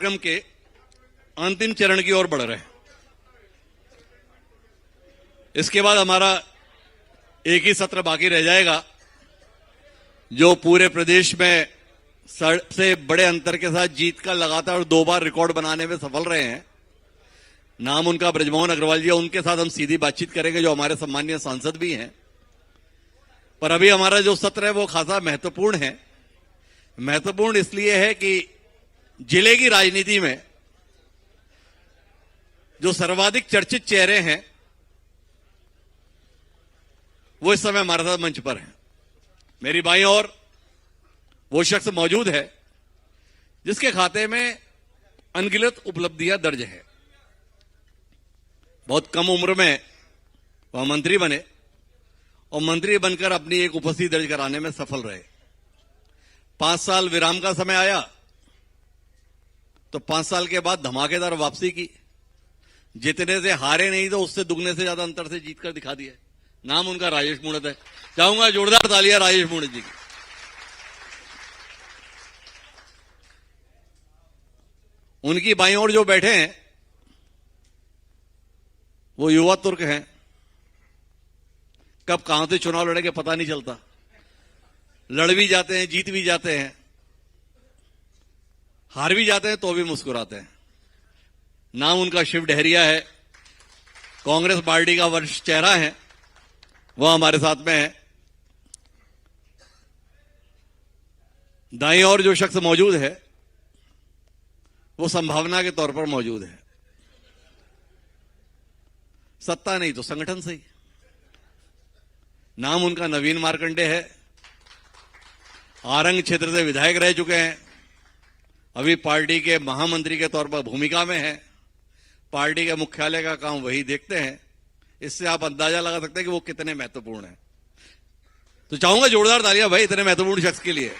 कार्यक्रम के अंतिम चरण की ओर बढ़ रहे हैं। इसके बाद हमारा एक ही सत्र बाकी रह जाएगा, जो पूरे प्रदेश में सबसे बड़े अंतर के साथ जीत का लगातार 2 बार रिकॉर्ड बनाने में सफल रहे हैं। नाम उनका ब्रजमोहन अग्रवाल जी है। उनके साथ हम सीधी बातचीत करेंगे, जो हमारे सम्मानीय सांसद भी हैं। पर अभी हमारा जो सत्र है वो खासा महत्वपूर्ण है। महत्वपूर्ण इसलिए है कि जिले की राजनीति में जो सर्वाधिक चर्चित चेहरे हैं वो इस समय हमारे साथ मंच पर हैं। मेरी बाईं ओर वो शख्स मौजूद है जिसके खाते में अनगिनत उपलब्धियां दर्ज है। बहुत कम उम्र में वह मंत्री बने और मंत्री बनकर अपनी एक उपस्थिति दर्ज कराने में सफल रहे। 5 साल विराम का समय आया तो 5 साल के बाद धमाकेदार वापसी की। जितने से हारे नहीं तो उससे दुगने से ज्यादा अंतर से जीत कर दिखा दिया। नाम उनका राजेश मूणत है। चाहूंगा जोरदार तालियां राजेश मूणत जी की। उनकी बाईं ओर जो बैठे हैं वो युवा तुर्क हैं। कब कहां से चुनाव लड़ेंगे पता नहीं चलता। लड़ भी जाते हैं, जीत भी जाते हैं, हार भी जाते हैं तो भी मुस्कुराते हैं। नाम उनका शिव डहरिया है। कांग्रेस पार्टी का वरिष्ठ चेहरा है, वह हमारे साथ में है। दाईं ओर जो शख्स मौजूद है वो संभावना के तौर पर मौजूद है। सत्ता नहीं तो संगठन से ही। नाम उनका नवीन मार्कंडे है। आरंग क्षेत्र से विधायक रह चुके हैं। अभी पार्टी के महामंत्री के तौर पर भूमिका में है। पार्टी के मुख्यालय का काम वही देखते हैं। इससे आप अंदाजा लगा सकते हैं कि वो कितने महत्वपूर्ण हैं। तो चाहूंगा जोरदार तालियां भाई इतने महत्वपूर्ण शख्स के लिए।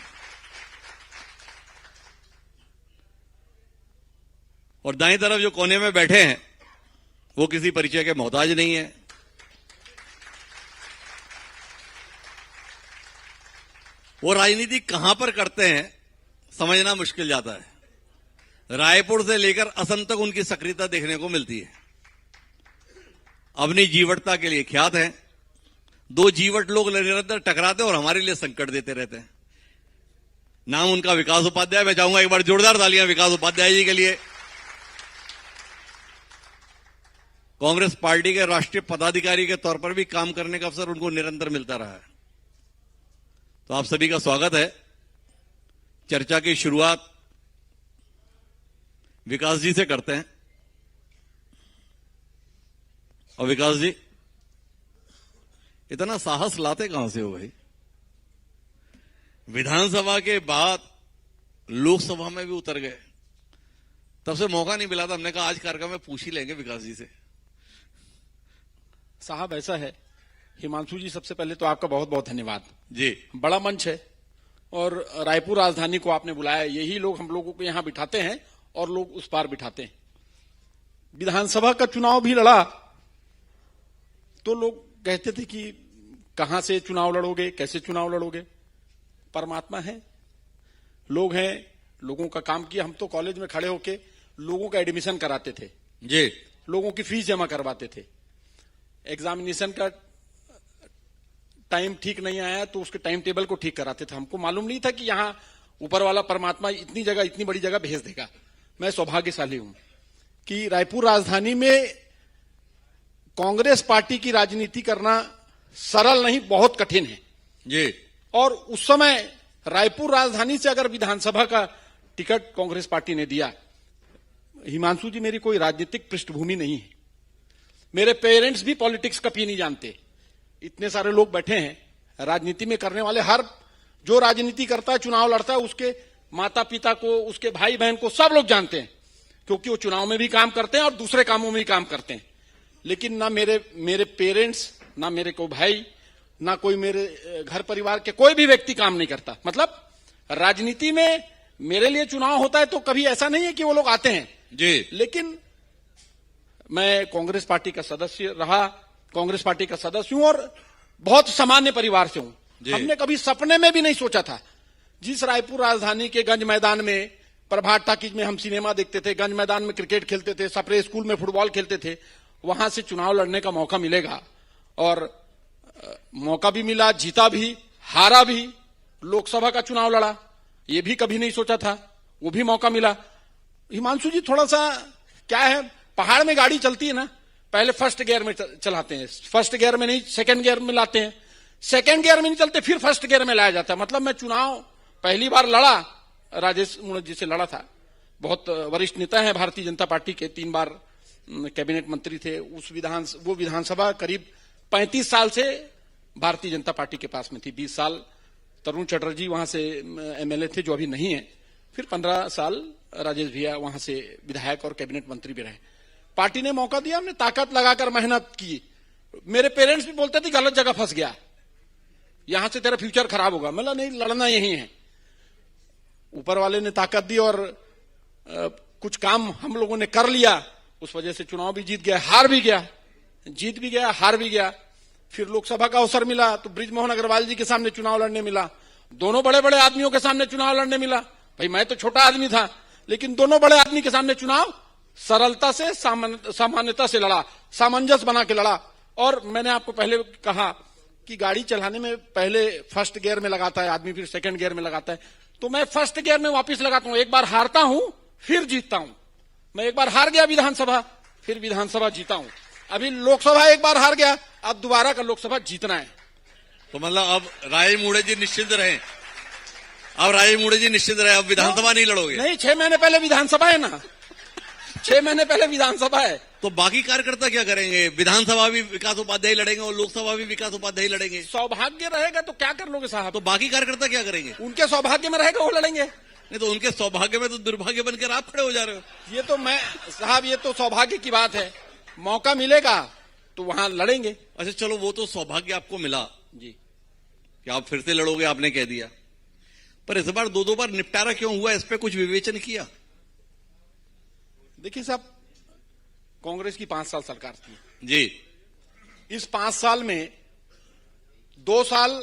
और दाईं तरफ जो कोने में बैठे हैं वो किसी परिचय के मोहताज नहीं है। वो राजनीति कहां पर करते हैं समझना मुश्किल जाता है। रायपुर से लेकर असम तक उनकी सक्रियता देखने को मिलती है। अपनी जीवटता के लिए ख्यात हैं। 2 जीवट लोग निरंतर टकराते और हमारे लिए संकट देते रहते हैं। नाम उनका विकास उपाध्याय। मैं चाहूंगा एक बार जोरदार तालियां विकास उपाध्याय जी के लिए। कांग्रेस पार्टी के राष्ट्रीय पदाधिकारी के तौर पर भी काम करने का अवसर उनको निरंतर मिलता रहा है। तो आप सभी का स्वागत है। चर्चा की शुरुआत विकास जी से करते हैं। और विकास जी, इतना साहस लाते कहां से हो भाई? विधानसभा के बाद लोकसभा में भी उतर गए। तब से मौका नहीं मिला था। हमने कहा आज कार्यक्रम में पूछ ही लेंगे विकास जी से। साहब ऐसा है, हिमांशु जी, सबसे पहले तो आपका बहुत बहुत धन्यवाद जी। बड़ा मंच है और रायपुर राजधानी को आपने बुलाया। यही लोग हम लोगों को यहां बिठाते हैं और लोग उस पार बिठाते हैं। विधानसभा का चुनाव भी लड़ा तो लोग कहते थे कि कहां से चुनाव लड़ोगे, कैसे चुनाव लड़ोगे। परमात्मा है, लोग हैं, लोगों का काम किया। हम तो कॉलेज में खड़े होके लोगों का एडमिशन कराते थे जी, लोगों की फीस जमा करवाते थे। एग्जामिनेशन का टाइम ठीक नहीं आया तो उसके टाइम टेबल को ठीक कराते थे। हमको मालूम नहीं था कि यहां ऊपर वाला परमात्मा इतनी जगह, इतनी बड़ी जगह भेज देगा। मैं सौभाग्यशाली हूं कि रायपुर राजधानी में कांग्रेस पार्टी की राजनीति करना सरल नहीं, बहुत कठिन है जी। और उस समय रायपुर राजधानी से अगर विधानसभा का टिकट कांग्रेस पार्टी ने दिया, हिमांशु जी, मेरी कोई राजनीतिक पृष्ठभूमि नहीं है। मेरे पेरेंट्स भी पॉलिटिक्स कभी नहीं जानते। इतने सारे लोग बैठे हैं राजनीति में करने वाले। हर जो राजनीति करता है, चुनाव लड़ता है, उसके माता पिता को, उसके भाई बहन को सब लोग जानते हैं, क्योंकि वो चुनाव में भी काम करते हैं और दूसरे कामों में भी काम करते हैं। लेकिन ना मेरे पेरेंट्स, ना मेरे कोई भाई, ना कोई मेरे घर परिवार के कोई भी व्यक्ति काम नहीं करता। मतलब राजनीति में मेरे लिए चुनाव होता है तो कभी ऐसा नहीं है कि वो लोग आते हैं जी। लेकिन मैं कांग्रेस पार्टी का सदस्य रहा, कांग्रेस पार्टी का सदस्य हूं और बहुत सामान्य परिवार से हूं। हमने कभी सपने में भी नहीं सोचा था जिस रायपुर राजधानी के गंज मैदान में प्रभात टॉकीज में हम सिनेमा देखते थे, गंज मैदान में क्रिकेट खेलते थे, सप्रे स्कूल में फुटबॉल खेलते थे, वहां से चुनाव लड़ने का मौका मिलेगा। और मौका भी मिला, जीता भी, हारा भी, लोकसभा का चुनाव लड़ा, ये भी कभी नहीं सोचा था, वो भी मौका मिला। हिमांशु जी, थोड़ा सा क्या है, पहाड़ में गाड़ी चलती है ना, पहले फर्स्ट गियर में चलाते हैं, फर्स्ट गियर में नहीं सेकंड गियर में लाते हैं, सेकंड गियर में नहीं चलते फिर फर्स्ट गियर में लाया जाता है। मतलब मैं चुनाव पहली बार लड़ा, राजेश मूणत जी से लड़ा था, बहुत वरिष्ठ नेता है भारतीय जनता पार्टी के, 3 बार कैबिनेट मंत्री थे। वो विधानसभा करीब 35 साल से भारतीय जनता पार्टी के पास में थी। 20 साल तरुण चटर्जी वहां से एमएलए थे, जो अभी नहीं है, फिर 15 साल राजेश भैया वहां से विधायक और कैबिनेट मंत्री भी रहे। पार्टी ने मौका दिया, हमने ताकत लगाकर मेहनत की। मेरे पेरेंट्स भी बोलते थे गलत जगह फंस गया, यहां से तेरा फ्यूचर खराब होगा। मतलब नहीं, लड़ना यही है। ऊपर वाले ने ताकत दी और कुछ काम हम लोगों ने कर लिया, उस वजह से चुनाव भी जीत गया, हार भी गया, जीत भी गया, हार भी गया। फिर लोकसभा का अवसर मिला तो बृजमोहन अग्रवाल जी के सामने चुनाव लड़ने मिला, दोनों बड़े बड़े आदमियों के सामने चुनाव लड़ने मिला। भाई मैं तो छोटा आदमी था, लेकिन दोनों बड़े आदमी के सामने चुनाव सरलता से, सामान्यता से लड़ा, सामंजस्य बना के लड़ा। और मैंने आपको पहले कहा कि गाड़ी चलाने में पहले फर्स्ट गियर में लगाता है आदमी, फिर सेकंड गियर में लगाता है, तो मैं फर्स्ट गियर में वापस लगाता हूं। एक बार हारता हूं फिर जीतता हूं। मैं एक बार हार गया विधानसभा, फिर विधानसभा जीता हूं। अभी लोकसभा एक बार हार गया, अब दोबारा का लोकसभा जीतना है। तो मतलब अब राय मूणत जी निश्चिंत रहे, अब राय मूणत जी निश्चिंत रहे, अब विधानसभा नहीं लड़ोगे? नहीं, 6 महीने पहले विधानसभा है ना, 6 महीने पहले विधानसभा है। तो बाकी कार्यकर्ता क्या करेंगे? विधानसभा भी विकास उपाध्याय लड़ेंगे और लोकसभा भी विकास उपाध्याय लड़ेंगे। सौभाग्य रहेगा तो क्या कर लोगे साहब? तो बाकी कार्यकर्ता क्या करेंगे? उनके सौभाग्य में रहेगा वो लड़ेंगे। नहीं तो उनके सौभाग्य में तो दुर्भाग्य बनकर आप खड़े हो जा रहे हो। ये तो मैं साहब, ये तो सौभाग्य की बात है, मौका मिलेगा तो वहां लड़ेंगे। अच्छा चलो, वो तो सौभाग्य आपको मिला जी कि आप फिर से लड़ोगे, आपने कह दिया, पर इस बार 2 बार निपटारा क्यों हुआ? इस पे कुछ विवेचन किया? देखिए साहब, कांग्रेस की 5 साल सरकार थी जी। इस 5 साल में 2 साल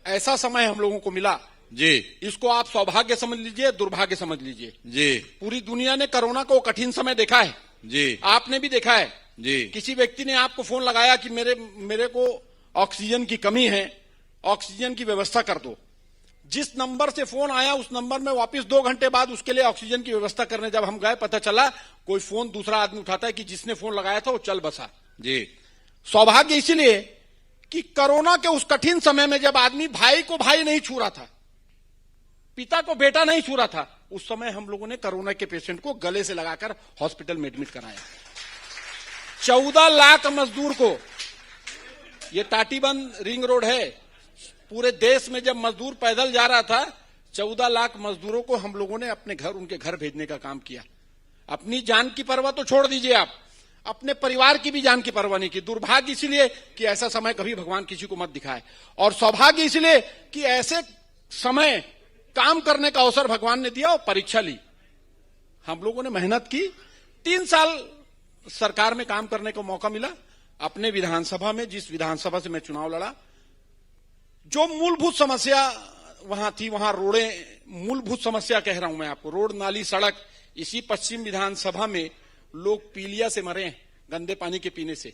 ऐसा समय हम लोगों को मिला जी, इसको आप सौभाग्य समझ लीजिए, दुर्भाग्य समझ लीजिए जी। पूरी दुनिया ने कोरोना को कठिन समय देखा है जी, आपने भी देखा है जी। किसी व्यक्ति ने आपको फोन लगाया कि मेरे को ऑक्सीजन की कमी है, ऑक्सीजन की व्यवस्था कर दो। जिस नंबर से फोन आया उस नंबर में वापस 2 घंटे बाद उसके लिए ऑक्सीजन की व्यवस्था करने जब हम गए, पता चला कोई फोन दूसरा आदमी उठाता है कि जिसने फोन लगाया था वो चल बसा। जी। सौभाग्य इसीलिए कि कोरोना के उस कठिन समय में जब आदमी भाई को भाई नहीं छू रहा था, पिता को बेटा नहीं छू रहा था, उस समय हम लोगों ने कोरोना के पेशेंट को गले से लगाकर हॉस्पिटल में एडमिट कराया। 14 लाख मजदूर को, ये टाटीबंद रिंग रोड है, पूरे देश में जब मजदूर पैदल जा रहा था, 14 लाख मजदूरों को हम लोगों ने अपने घर, उनके घर भेजने का काम किया। अपनी जान की परवाह तो छोड़ दीजिए, आप अपने परिवार की भी जान की परवाह नहीं की। दुर्भाग्य इसलिए कि ऐसा समय कभी भगवान किसी को मत दिखाए, और सौभाग्य इसलिए कि ऐसे समय काम करने का अवसर भगवान ने दिया और परीक्षा ली। हम लोगों ने मेहनत की, 3 साल सरकार में काम करने का मौका मिला। अपने विधानसभा में, जिस विधानसभा से मैं चुनाव लड़ा, जो मूलभूत समस्या वहां थी, वहां रोडें, मूलभूत समस्या कह रहा हूं मैं आपको, रोड, नाली, सड़क। इसी पश्चिम विधानसभा में लोग पीलिया से मरे हैं, गंदे पानी के पीने से।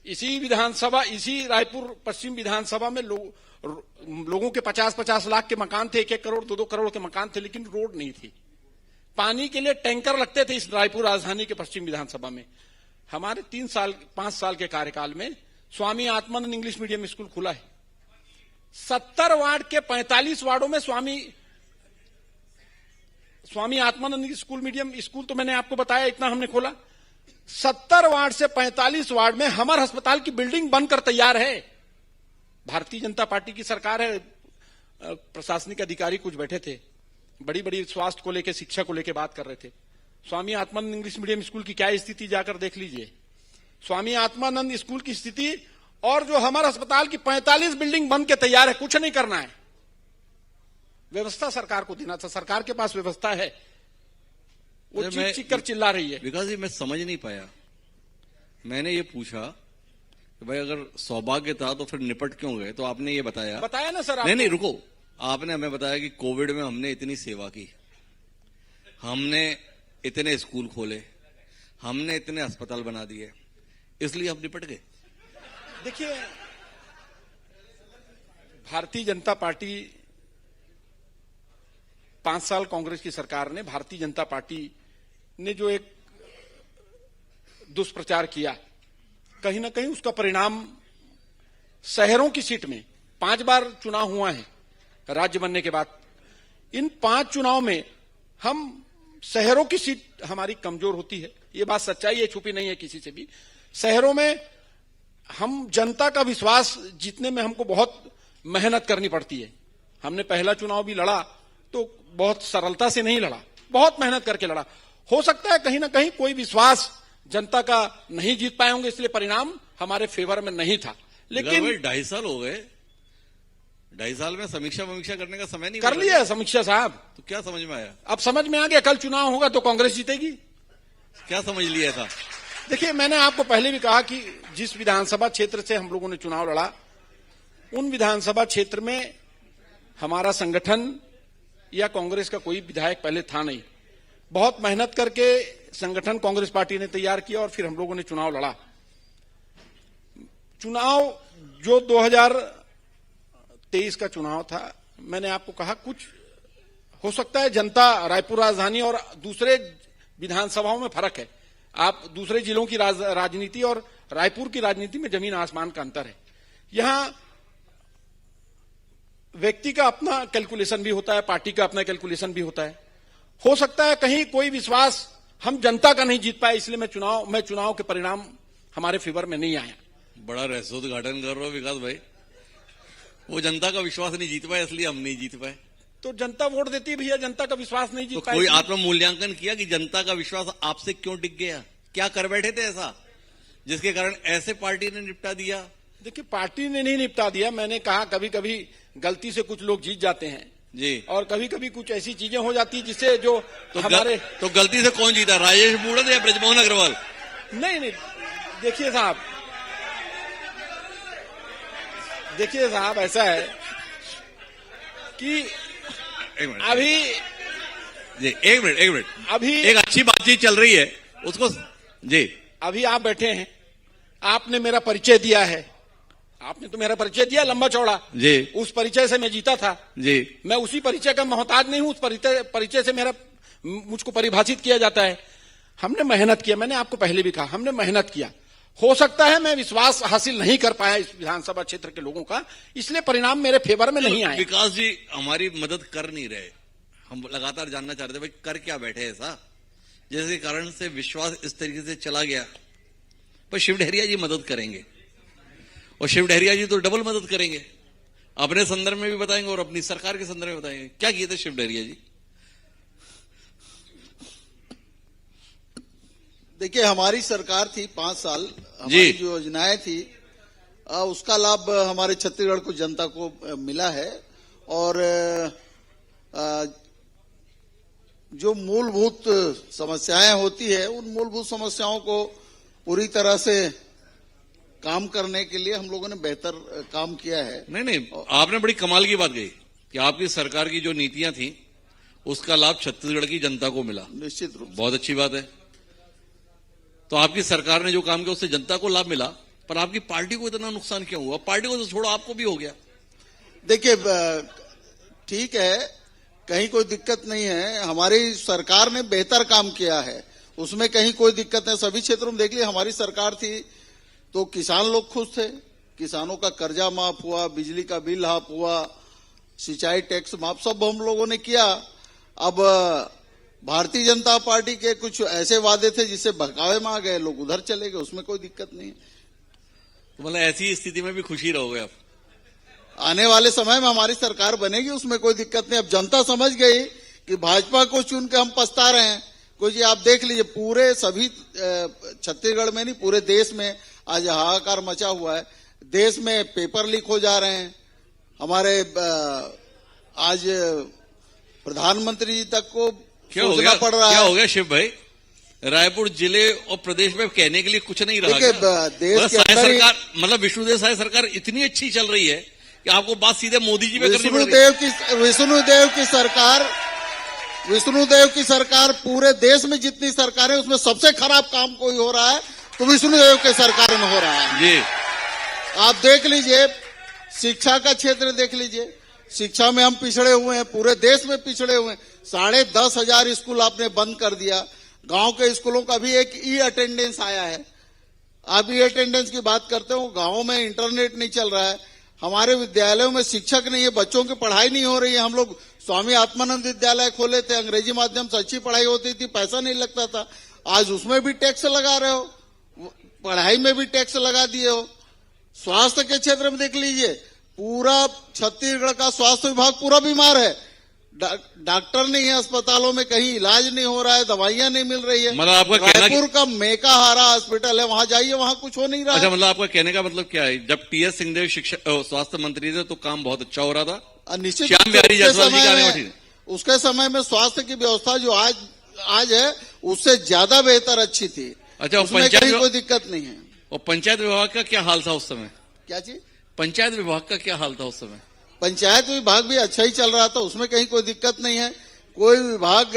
इसी विधानसभा, इसी रायपुर पश्चिम विधानसभा में लोगों के 50-50 लाख के मकान थे, 1-1 करोड़ 2-2 करोड़ के मकान थे, लेकिन रोड नहीं थी। पानी के लिए टैंकर लगते थे इस रायपुर राजधानी के पश्चिम विधानसभा में। हमारे 5 साल के कार्यकाल में Swami Atmanand English medium school खुला है। 70 वार्ड के 45 वार्डों में Swami Atmanand school medium school, तो मैंने आपको बताया इतना हमने खोला। 70 वार्ड से 45 वार्ड में हमारे अस्पताल की बिल्डिंग बनकर तैयार है। भारतीय जनता पार्टी की सरकार है, प्रशासनिक अधिकारी कुछ बैठे थे, बड़ी बड़ी स्वास्थ्य को लेकर, शिक्षा को लेकर बात कर रहे थे। Swami Atmanand English medium school की क्या स्थिति जाकर देख लीजिए। स्वामी आत्मानंद स्कूल की स्थिति और जो हमारे अस्पताल की 45 बिल्डिंग बन के तैयार है। कुछ नहीं करना है, व्यवस्था सरकार को देना था। सरकार के पास व्यवस्था है, वो चीख चीख कर चिल्ला रही है। विकास जी, मैं समझ नहीं पाया। मैंने ये पूछा कि भाई अगर सौभाग्य था तो फिर निपट क्यों गए? तो आपने ये बताया ना सर। नहीं रुको, आपने हमें बताया कि कोविड में हमने इतनी सेवा की, हमने इतने स्कूल खोले, हमने इतने अस्पताल बना दिए, इसलिए हम निपट गए। देखिए, भारतीय जनता पार्टी 5 साल कांग्रेस की सरकार ने, भारतीय जनता पार्टी ने जो एक दुष्प्रचार किया, कहीं ना कहीं उसका परिणाम शहरों की सीट में 5 बार चुनाव हुआ है राज्य बनने के बाद। इन 5 चुनाव में हम शहरों की सीट हमारी कमजोर होती है, ये बात सच्चाई है, छुपी नहीं है किसी से भी। शहरों में हम जनता का विश्वास जीतने में हमको बहुत मेहनत करनी पड़ती है। हमने पहला चुनाव भी लड़ा तो बहुत सरलता से नहीं लड़ा, बहुत मेहनत करके लड़ा। हो सकता है कहीं ना कहीं कोई विश्वास जनता का नहीं जीत पाए होंगे, इसलिए परिणाम हमारे फेवर में नहीं था। लेकिन 2.5 साल हो गए, 2.5 साल में समीक्षा करने का समय नहीं कर लिया समीक्षा साहब, तो क्या समझ में आया? अब समझ में आ गया कल चुनाव होगा तो कांग्रेस जीतेगी। क्या समझ लिया था? देखिए, मैंने आपको पहले भी कहा कि जिस विधानसभा क्षेत्र से हम लोगों ने चुनाव लड़ा, उन विधानसभा क्षेत्र में हमारा संगठन या कांग्रेस का कोई विधायक पहले था नहीं। बहुत मेहनत करके संगठन कांग्रेस पार्टी ने तैयार किया और फिर हम लोगों ने चुनाव लड़ा। चुनाव जो 2023 का चुनाव था, मैंने आपको कहा कुछ हो सकता है जनता रायपुर राजधानी और दूसरे विधानसभाओं में फर्क है। आप दूसरे जिलों की राजनीति और रायपुर की राजनीति में जमीन आसमान का अंतर है। यहां व्यक्ति का अपना कैलकुलेशन भी होता है, पार्टी का अपना कैलकुलेशन भी होता है। हो सकता है कहीं कोई विश्वास हम जनता का नहीं जीत पाए, इसलिए मैं चुनाव के परिणाम हमारे फेवर में नहीं आया। बड़ा रहस्योद्घाटन कर रहे हो विकास भाई। वो जनता का विश्वास नहीं जीत पाए, इसलिए हम नहीं जीत पाए। तो जनता वोट देती है भैया, जनता का विश्वास नहीं जीत तो पाए। कोई आत्म मूल्यांकन किया कि जनता का विश्वास आपसे क्यों टिक गया? क्या कर बैठे थे ऐसा जिसके कारण ऐसे पार्टी ने निपटा दिया? देखिए, पार्टी ने नहीं निपटा दिया। मैंने कहा कभी कभी गलती से कुछ लोग जीत जाते हैं जी, और कभी कभी कुछ ऐसी चीजें हो जाती है जिससे जो तो हमारे तो गलती से कौन जीता, राजेश बूढ़त या ब्रजमोहन अग्रवाल? नहीं, देखिए साहब ऐसा है कि अभी जी एक मिनट अभी एक अच्छी बातचीत चल रही है उसको जी। अभी आप बैठे हैं, आपने मेरा परिचय दिया है, आपने तो मेरा परिचय दिया लंबा चौड़ा जी, उस परिचय से मैं जीता था जी। मैं उसी परिचय का मोहताज नहीं हूं, उस परिचय से मुझको परिभाषित किया जाता है। हमने मेहनत किया, मैंने आपको पहले भी कहा हमने मेहनत किया। हो सकता है मैं विश्वास हासिल नहीं कर पाया इस विधानसभा क्षेत्र के लोगों का, इसलिए परिणाम मेरे फेवर में नहीं आए। विकास जी हमारी मदद कर नहीं रहे, हम लगातार जानना चाह रहे थे भाई कर क्या बैठे ऐसा जिसके कारण से विश्वास इस तरीके से चला गया। पर शिव डहरिया जी मदद करेंगे और शिव डहरिया जी तो डबल मदद करेंगे, अपने संदर्भ में भी बताएंगे और अपनी सरकार के संदर्भ में बताएंगे। क्या किए थे शिव डहरिया जी? देखिए, हमारी सरकार थी 5 साल, हमारी जो योजनाएं थी उसका लाभ हमारे छत्तीसगढ़ को जनता को मिला है। और जो मूलभूत समस्याएं होती है उन मूलभूत समस्याओं को पूरी तरह से काम करने के लिए हम लोगों ने बेहतर काम किया है। नहीं, आपने बड़ी कमाल की बात कही कि आपकी सरकार की जो नीतियां थी उसका लाभ छत्तीसगढ़ की जनता को मिला। निश्चित रूप से बहुत अच्छी बात है। तो आपकी सरकार ने जो काम किया उससे जनता को लाभ मिला, पर आपकी पार्टी को इतना नुकसान क्यों हुआ? पार्टी को तो छोड़ो, आपको भी हो गया। देखिए, ठीक है, कहीं कोई दिक्कत नहीं है, हमारी सरकार ने बेहतर काम किया है, उसमें कहीं कोई दिक्कत नहीं। सभी क्षेत्रों में देख लिया, हमारी सरकार थी तो किसान लोग खुश थे, किसानों का कर्जा माफ हुआ, बिजली का बिल माफ हुआ, सिंचाई टैक्स माफ, सब हम लोगों ने किया। अब भारतीय जनता पार्टी के कुछ ऐसे वादे थे जिससे बहकावे में आ गए लोग, उधर चले गए, उसमें कोई दिक्कत नहीं है। तो मतलब ऐसी स्थिति में भी खुशी रहोगे आप? आने वाले समय में हमारी सरकार बनेगी, उसमें कोई दिक्कत नहीं। अब जनता समझ गई कि भाजपा को चुन के हम पछता रहे हैं। कोई जी, आप देख लीजिए, पूरे सभी छत्तीसगढ़ में नहीं पूरे देश में आज हाहाकार मचा हुआ है। देश में पेपर लीक हो जा रहे हैं, हमारे आज प्रधानमंत्री जी तक को सोचना पड़ रहा है। क्या हो गया शिव भाई? रायपुर जिले और प्रदेश में कहने के लिए कुछ नहीं रहा। देश के अंदर सरकार मतलब विष्णुदेव साय सरकार इतनी अच्छी चल रही है कि आपको बात सीधे मोदी जी पे करनी पड़ रही है। विष्णुदेव की सरकार विष्णुदेव की सरकार, पूरे देश में जितनी सरकारें उसमें सबसे खराब काम कोई हो रहा है तो विष्णुदेव के सरकार में हो रहा है। जी आप देख लीजिए, शिक्षा का क्षेत्र देख लीजिए, शिक्षा में हम पिछड़े हुए हैं, पूरे देश में पिछड़े हुए हैं। 10,500 स्कूल आपने बंद कर दिया। गांव के स्कूलों का भी एक ई अटेंडेंस आया है। आप ई अटेंडेंस की बात करते हो, गांवों में इंटरनेट नहीं चल रहा है, हमारे विद्यालयों में शिक्षक नहीं है, बच्चों की पढ़ाई नहीं हो रही है। हम लोग स्वामी आत्मानंद विद्यालय खोले थे, अंग्रेजी माध्यम से अच्छी पढ़ाई होती थी, पैसा नहीं लगता था। आज उसमें भी टैक्स लगा रहे हो, पढ़ाई में भी टैक्स लगा दिए हो। स्वास्थ्य के क्षेत्र में देख लीजिए, पूरा छत्तीसगढ़ का स्वास्थ्य विभाग पूरा बीमार है। डॉक्टर नहीं है अस्पतालों में, कहीं इलाज नहीं हो रहा है, दवाइयां नहीं मिल रही है। मतलब आपका कहना रायपुर का मेकाहारा हॉस्पिटल है, वहां जाइए, वहां कुछ हो नहीं रहा अच्छा, है। मतलब आपका कहने का मतलब क्या है, जब टीएस सिंहदेव शिक्षा स्वास्थ्य मंत्री थे तो काम बहुत अच्छा हो रहा था। निश्चित श्याम बिहारी जायसवाल जी का आने वाली उसके समय में स्वास्थ्य की व्यवस्था जो आज है उससे ज्यादा बेहतर अच्छी थी। अच्छा, उसमें कहीं कोई दिक्कत नहीं है। और पंचायत विभाग का क्या हाल था उस समय? क्या चीज? पंचायत विभाग का क्या हाल था उस समय? पंचायत विभाग भी अच्छा ही चल रहा था, उसमें कहीं कोई दिक्कत नहीं है। कोई विभाग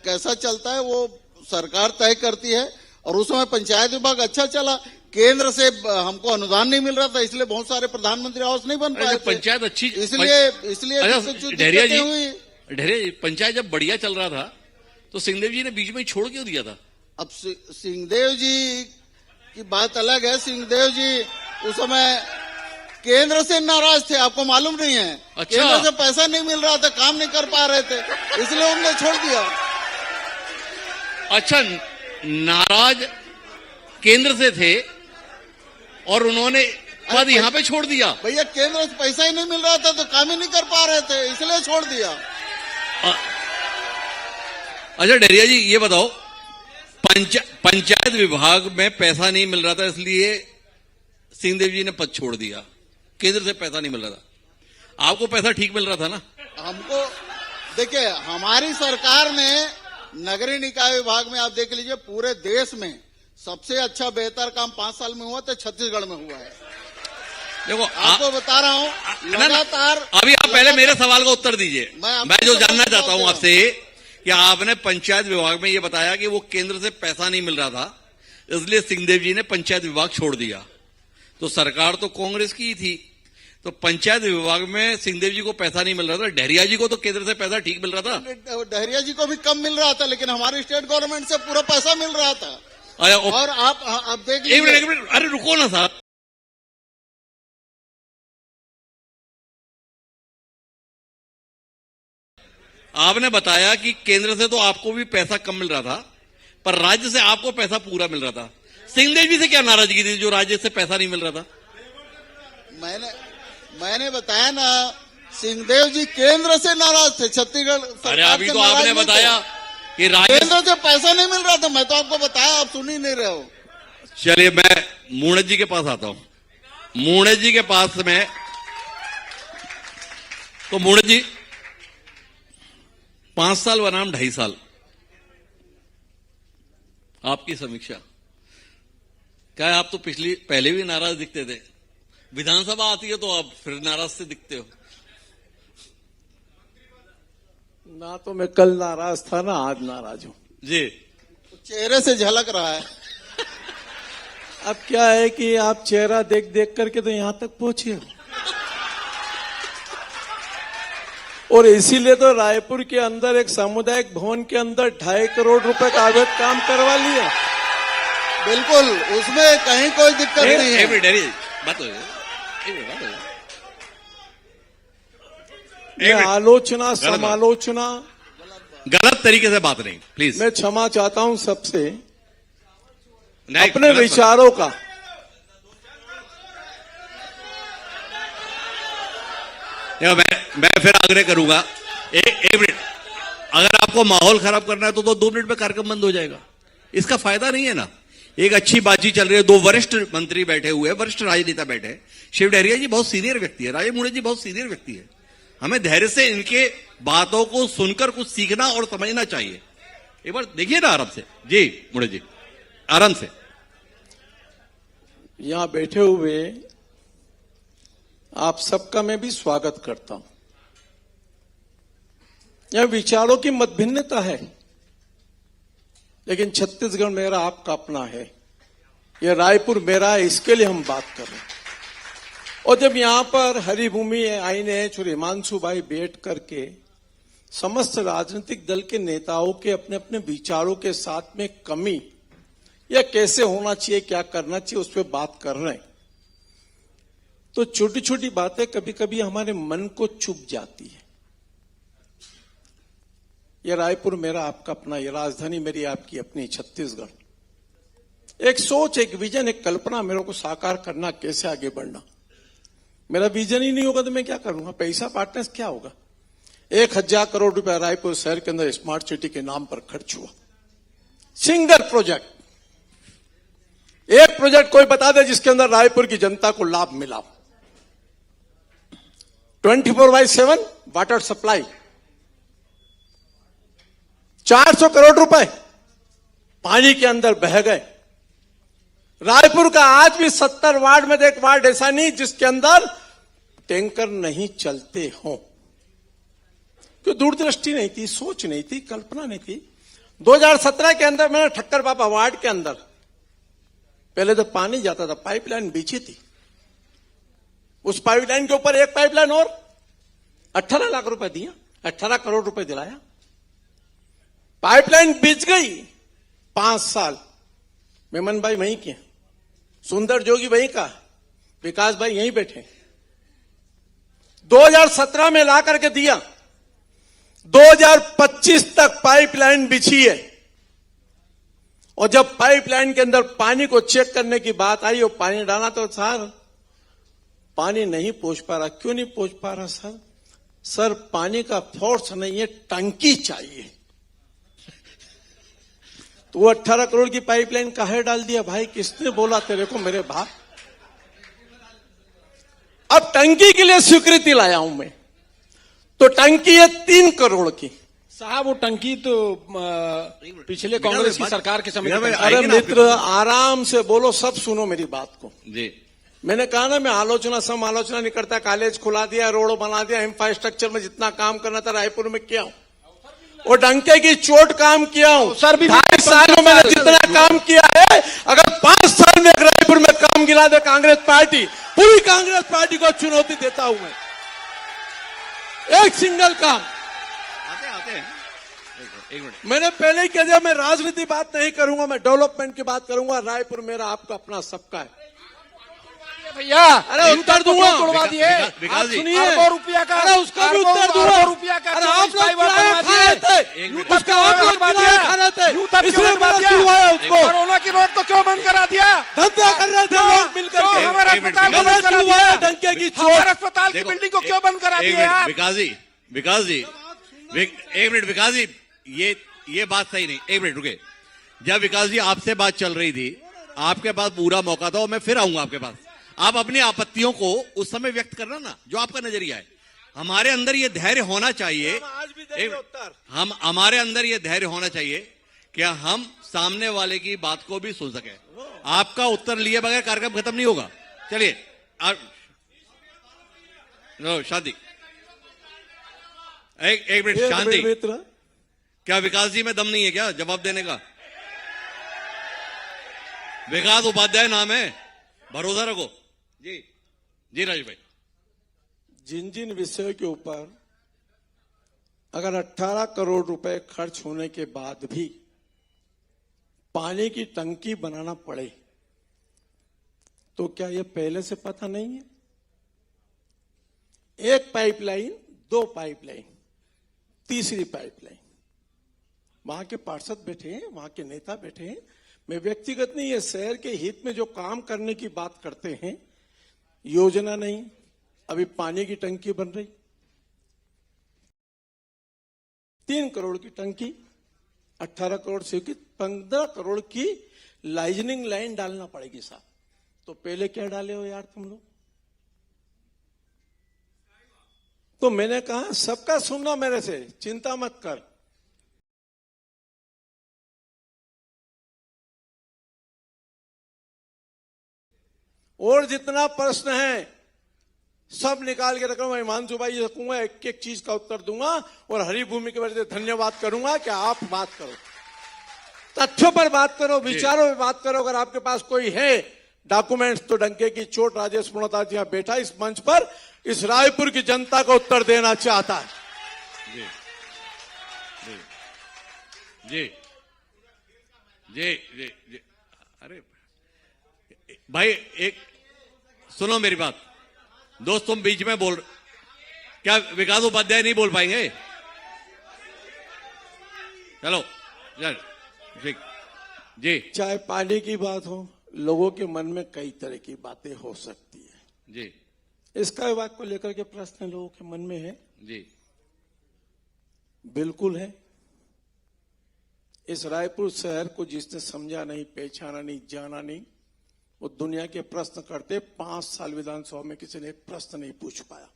कैसा चलता है वो सरकार तय करती है, और उस समय पंचायत विभाग अच्छा चला। केंद्र से हमको अनुदान नहीं मिल रहा था, इसलिए बहुत सारे प्रधानमंत्री आवास नहीं बन पाए थे। पंचायत अच्छी, इसलिए ढेरिया जी, पंचायत जब बढ़िया चल रहा था तो सिंहदेव जी ने बीच में ही छोड़ क्यों दिया था? अब सिंहदेव जी की बात अलग है। सिंहदेव जी उस समय केंद्र से नाराज थे, आपको मालूम नहीं है? अच्छा। केंद्र से पैसा नहीं मिल रहा था, काम नहीं कर पा रहे थे, इसलिए उन्होंने छोड़ दिया। अच्छा, नाराज केंद्र से थे और उन्होंने पद यहाँ पे छोड़ दिया? भैया, केंद्र से पैसा ही नहीं मिल रहा था तो काम ही नहीं कर पा रहे थे, इसलिए छोड़ दिया। अच्छा डेरिया जी, ये बताओ, पंचायत विभाग में पैसा नहीं मिल रहा था इसलिए सिंहदेव जी ने पद छोड़ दिया, केंद्र से पैसा नहीं मिल रहा था, आपको पैसा ठीक मिल रहा था ना? हमको देखिए, हमारी सरकार ने नगरीय निकाय विभाग में आप देख लीजिए, पूरे देश में सबसे अच्छा बेहतर काम 5 साल में हुआ तो छत्तीसगढ़ में हुआ है। देखो, आपको बता रहा हूं लगातार। अभी आप पहले मेरे सवाल का उत्तर दीजिए। मैं जो जानना चाहता हूं आपसे कि आपने पंचायत विभाग में ये बताया कि वो केंद्र से पैसा नहीं मिल रहा था इसलिए सिंहदेव जी ने पंचायत विभाग छोड़ दिया। तो सरकार तो कांग्रेस की ही थी, तो पंचायत विभाग में सिंहदेव जी को पैसा नहीं मिल रहा था, डहरिया जी को तो केंद्र से पैसा ठीक मिल रहा था। डहरिया जी को भी कम मिल रहा था, लेकिन हमारी स्टेट गवर्नमेंट से पूरा पैसा मिल रहा था। और आप देख लीजिए। एक मिनट, अरे रुको ना साहब। आपने बताया कि केंद्र से तो आपको भी पैसा कम मिल रहा था, पर राज्य से आपको पैसा पूरा मिल रहा था। सिंहदेव जी से क्या नाराजगी थी जो राज्य से पैसा नहीं मिल रहा था? मैंने बताया ना, सिंहदेव जी केंद्र से नाराज थे, छत्तीसगढ़। अरे अभी तो आपने बताया कि राज्य केंद्र से पैसा नहीं मिल रहा था, मैं तो आपको बताया, आप सुन ही नहीं रहे हो। चलिए मैं मूणत जी के पास आता हूं। मूणत जी के पास में, तो मूणत जी 5 साल बनाम 2.5 साल, आपकी समीक्षा क्या है? आप तो पहले भी नाराज दिखते थे, विधानसभा आती है तो आप फिर नाराज से दिखते हो। ना तो मैं कल नाराज था ना आज नाराज हूं जी। चेहरे से झलक रहा है। अब क्या है कि आप चेहरा देख देख करके तो यहां तक पहुंचे हो, और इसीलिए तो रायपुर के अंदर एक सामुदायिक भवन के अंदर 2.5 करोड़ रुपए का अवैध काम करवा लिया। बिल्कुल, उसमें कहीं कोई दिक्कत नहीं है। बात हो मैं आलोचना समालोचना गलत तरीके से बात नहीं, प्लीज। मैं क्षमा चाहता हूं सबसे नहीं, अपने विचारों का। मैं फिर आग्रह करूंगा, एक मिनट, अगर आपको माहौल खराब करना है तो 2 मिनट में कार्यक्रम बंद हो जाएगा, इसका फायदा नहीं है ना। एक अच्छी बातचीत चल रही है, 2 वरिष्ठ मंत्री बैठे हुए हैं, वरिष्ठ राजनेता बैठे हैं। शिव डहरिया जी बहुत सीनियर व्यक्ति है, राजे मूणत जी बहुत सीनियर व्यक्ति है, हमें धैर्य से इनके बातों को सुनकर कुछ सीखना और समझना चाहिए। एक बार देखिए ना आराम से। जी मूणत जी, आराम से। यहां बैठे हुए आप सबका मैं भी स्वागत करता हूं। यह विचारों की मतभिन्नता है, लेकिन छत्तीसगढ़ मेरा आपका अपना है, यह रायपुर मेरा है, इसके लिए हम बात कर रहे हैं। और जब यहां पर हरिभूमि आईएनएच और हिमांशु भाई बैठ करके समस्त राजनीतिक दल के नेताओं के अपने अपने विचारों के साथ में कमी या कैसे होना चाहिए, क्या करना चाहिए, उस पर बात कर रहे हैं, तो छोटी छोटी बातें कभी कभी हमारे मन को चुभ जाती है। यह रायपुर मेरा आपका अपना, यह राजधानी मेरी आपकी अपनी छत्तीसगढ़। एक सोच, एक विजन, एक कल्पना मेरे को साकार करना, कैसे आगे बढ़ना। मेरा विजन ही नहीं होगा तो मैं क्या करूंगा? पैसा बांटने से क्या होगा? 1000 करोड़ रुपया रायपुर शहर के अंदर स्मार्ट सिटी के नाम पर खर्च हुआ, सिंगल प्रोजेक्ट। एक प्रोजेक्ट कोई बता दे जिसके अंदर रायपुर की जनता को लाभ मिला। 24/7 वाटर सप्लाई, 400 करोड़ रुपए पानी के अंदर बह गए। रायपुर का आज भी 70 वार्ड में एक वार्ड ऐसा नहीं जिसके अंदर टैंकर नहीं चलते हों। क्यों? दूरदृष्टि नहीं थी, सोच नहीं थी, कल्पना नहीं थी। 2017 के अंदर मैंने ठक्कर बाबा वार्ड के अंदर पहले तो पानी जाता था, पाइपलाइन बिछी थी, उस पाइपलाइन के ऊपर एक पाइपलाइन और 18 लाख रुपए दिया, 18 करोड़ रुपए दिलाया। पाइपलाइन बिछ गई 5 साल। मेमन भाई वहीं के, सुंदर जोगी वहीं का, विकास भाई यहीं बैठे। 2017 में ला करके दिया, 2025 तक पाइपलाइन बिछी है। और जब पाइपलाइन के अंदर पानी को चेक करने की बात आई और पानी डाला तो सर पानी नहीं पहुंच पा रहा। क्यों नहीं पहुंच पा रहा सर? सर पानी का फोर्स नहीं है, टंकी चाहिए। तो वो 18 करोड़ की पाइपलाइन काहे डाल दिया भाई? किसने बोला तेरे को मेरे बाप? अब टंकी के लिए स्वीकृति लाया हूं मैं, तो टंकी है 3 करोड़ की। साहब वो टंकी तो पिछले कांग्रेस की सरकार के समय में। अरे मित्र आराम से बोलो, सब सुनो मेरी बात को जी। मैंने कहा ना, मैं आलोचना समालोचना नहीं करता। कॉलेज खुला दिया, रोड बना दिया, इंफ्रास्ट्रक्चर में जितना काम करना था रायपुर में किया हूं, और डंके की चोट काम किया हूं। सर भी 2.5 सालों में मैंने जितना काम किया है, अगर 5 साल में रायपुर में काम गिरा दे कांग्रेस पार्टी, पूरी कांग्रेस पार्टी को चुनौती देता हूं मैं। एक सिंगल काम आते हैं एक मिनट। मैंने पहले ही कह दिया, मैं राजनीति बात नहीं करूंगा, मैं डेवलपमेंट की बात करूंगा। रायपुर मेरा आपका अपना सबका है भैया। अरे उत्तर दूंगा, तोड़वा दिए, विकास जी सुनिए, अरबों रुपया का, अरे उसका भी उत्तर दूंगा। रुपया का। अरे आप लोग किराया खा रहे थे, उसका आप लोग किराया खा रहे थे, इसलिए मेरा क्यों आया उसको? कोरोना की रोड तो क्यों बंद करा दिया? धंधा कर रहे थे लोग मिलकर के। हमारा अस्पताल को मेरा बंद करा क्यों आया दिया? डंके की हमारे चोट? अस्पताल की बिल्डिंग को क्यों बंद करा एक दिया मिनट आप? विकास जी, एक मिनट विकास जी, ये बात सही नहीं। एक मिनट रुके। जब विकास जी आपसे बात चल रही थी, आपके पास पूरा मौका था, और मैं फिर आऊंगा आपके पास। आप अपनी आपत्तियों को उस समय व्यक्त करना ना, जो आपका नजरिया है। हमारे अंदर ये धैर्य होना चाहिए, आज भी देंगे उत्तर। हमारे अंदर ये धैर्य होना चाहिए कि हम सामने वाले की बात को भी सुन सके। आपका उत्तर लिए बगैर कार्यक्रम खत्म नहीं होगा। चलिए शांति, एक मिनट शांति। मित्र क्या विकास जी में दम नहीं है क्या जवाब देने का? विकास उपाध्याय नाम है, भरोसा रखो। जी राजू भाई। जिन जिन विषयों के ऊपर अगर 18 करोड़ रुपए खर्च होने के बाद भी पानी की टंकी बनाना पड़े, तो क्या यह पहले से पता नहीं है? एक पाइपलाइन, 2 पाइपलाइन, तीसरी पाइपलाइन। वहां के पार्षद बैठे हैं, वहां के नेता बैठे हैं। मैं व्यक्तिगत नहीं, ये शहर के हित में जो काम करने की बात करते हैं। योजना नहीं, अभी पानी की टंकी बन रही, 3 करोड़ की टंकी, 18 करोड़ से 15 करोड़ की लाइजनिंग लाइन डालना पड़ेगी साहब। तो पहले क्या डाले हो यार तुम लोग? तो मैंने कहा सबका सुनना मेरे से, चिंता मत कर। और जितना प्रश्न है सब निकाल के रखूंगा, हिमांशु भाई से कहूंगा, एक एक चीज का उत्तर दूंगा और हरिभूमि के वजह से धन्यवाद करूंगा कि आप बात करो, तथ्यों पर बात करो, विचारों पर बात करो। अगर आपके पास कोई है डॉक्यूमेंट्स तो डंके की चोट राजेश पुणताज यहाँ बैठा इस मंच पर इस रायपुर की जनता को उत्तर देना चाहता है। जी जी जी जी जी अरे भाई एक सुनो मेरी बात, दोस्त तुम बीच में बोल, क्या विकास उपाध्याय नहीं बोल पाएंगे? चलो ठीक जी चाहे पानी की बात हो, लोगों के मन में कई तरह की बातें हो सकती है। जी इसका विभाग को लेकर के प्रश्न लोगों के मन में है, जी बिल्कुल है। इस रायपुर शहर को जिसने समझा नहीं, पहचाना नहीं, जाना नहीं, वो दुनिया के प्रश्न करते 5 साल विधानसभा में किसी ने एक प्रश्न नहीं पूछ पाया।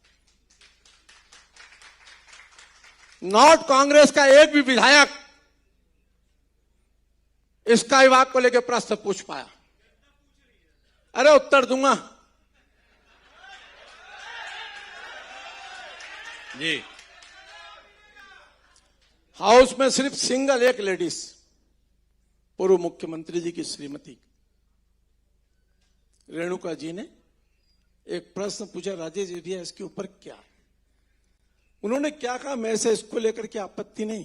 नॉट कांग्रेस का एक भी विधायक इसका विभाग को लेकर प्रश्न पूछ पाया। अरे उत्तर दूंगा जी। हाउस में सिर्फ सिंगल एक लेडीज, पूर्व मुख्यमंत्री जी की श्रीमती रेणुका जी ने एक प्रश्न पूछा, राजेश जी भैया इसके ऊपर क्या? उन्होंने क्या कहा, मैं से इसको लेकर के आपत्ति नहीं,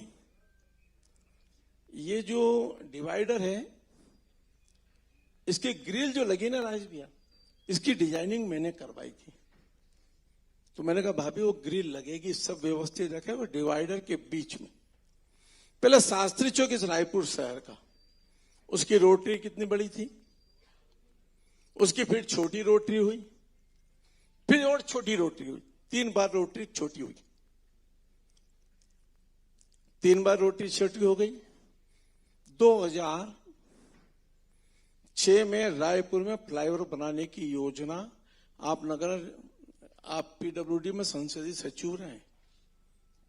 ये जो डिवाइडर है इसकी ग्रिल जो लगी ना राजेश भैया, इसकी डिजाइनिंग मैंने करवाई थी। तो मैंने कहा भाभी वो ग्रिल लगेगी, सब व्यवस्थित रखे, वो डिवाइडर के बीच में। पहले शास्त्री चौक इस रायपुर शहर का, उसकी रोटरी कितनी बड़ी थी, उसकी फिर छोटी रोटरी हुई, फिर और छोटी रोटरी हुई, 3 बार रोटरी छोटी हुई, 3 बार रोटरी छोटी हो गई। 2006 में रायपुर में फ्लाईओवर बनाने की योजना, आप पीडब्ल्यूडी में संसदीय सचिव रहे,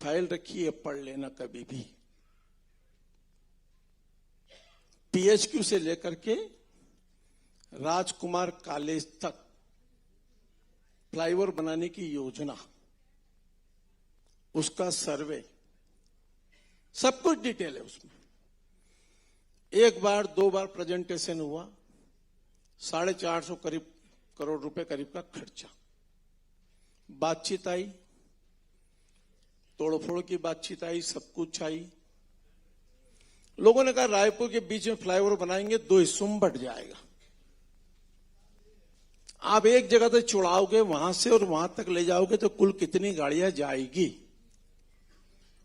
फाइल रखी है, पढ़ लेना कभी भी। पीएचक्यू से लेकर के राजकुमार कॉलेज तक फ्लाईओवर बनाने की योजना, उसका सर्वे, सब कुछ डिटेल है उसमें। 1 बार 2 बार प्रेजेंटेशन हुआ, 450 करोड़ रुपए करीब का खर्चा। बातचीत आई, तोड़फोड़ की बातचीत आई, सब कुछ आई। लोगों ने कहा रायपुर के बीच में फ्लाईओवर बनाएंगे, 2 हिस्सों में बंट जाएगा। आप एक जगह से चुड़ाओगे, वहां से और वहां तक ले जाओगे तो कुल कितनी गाड़ियां जाएगी,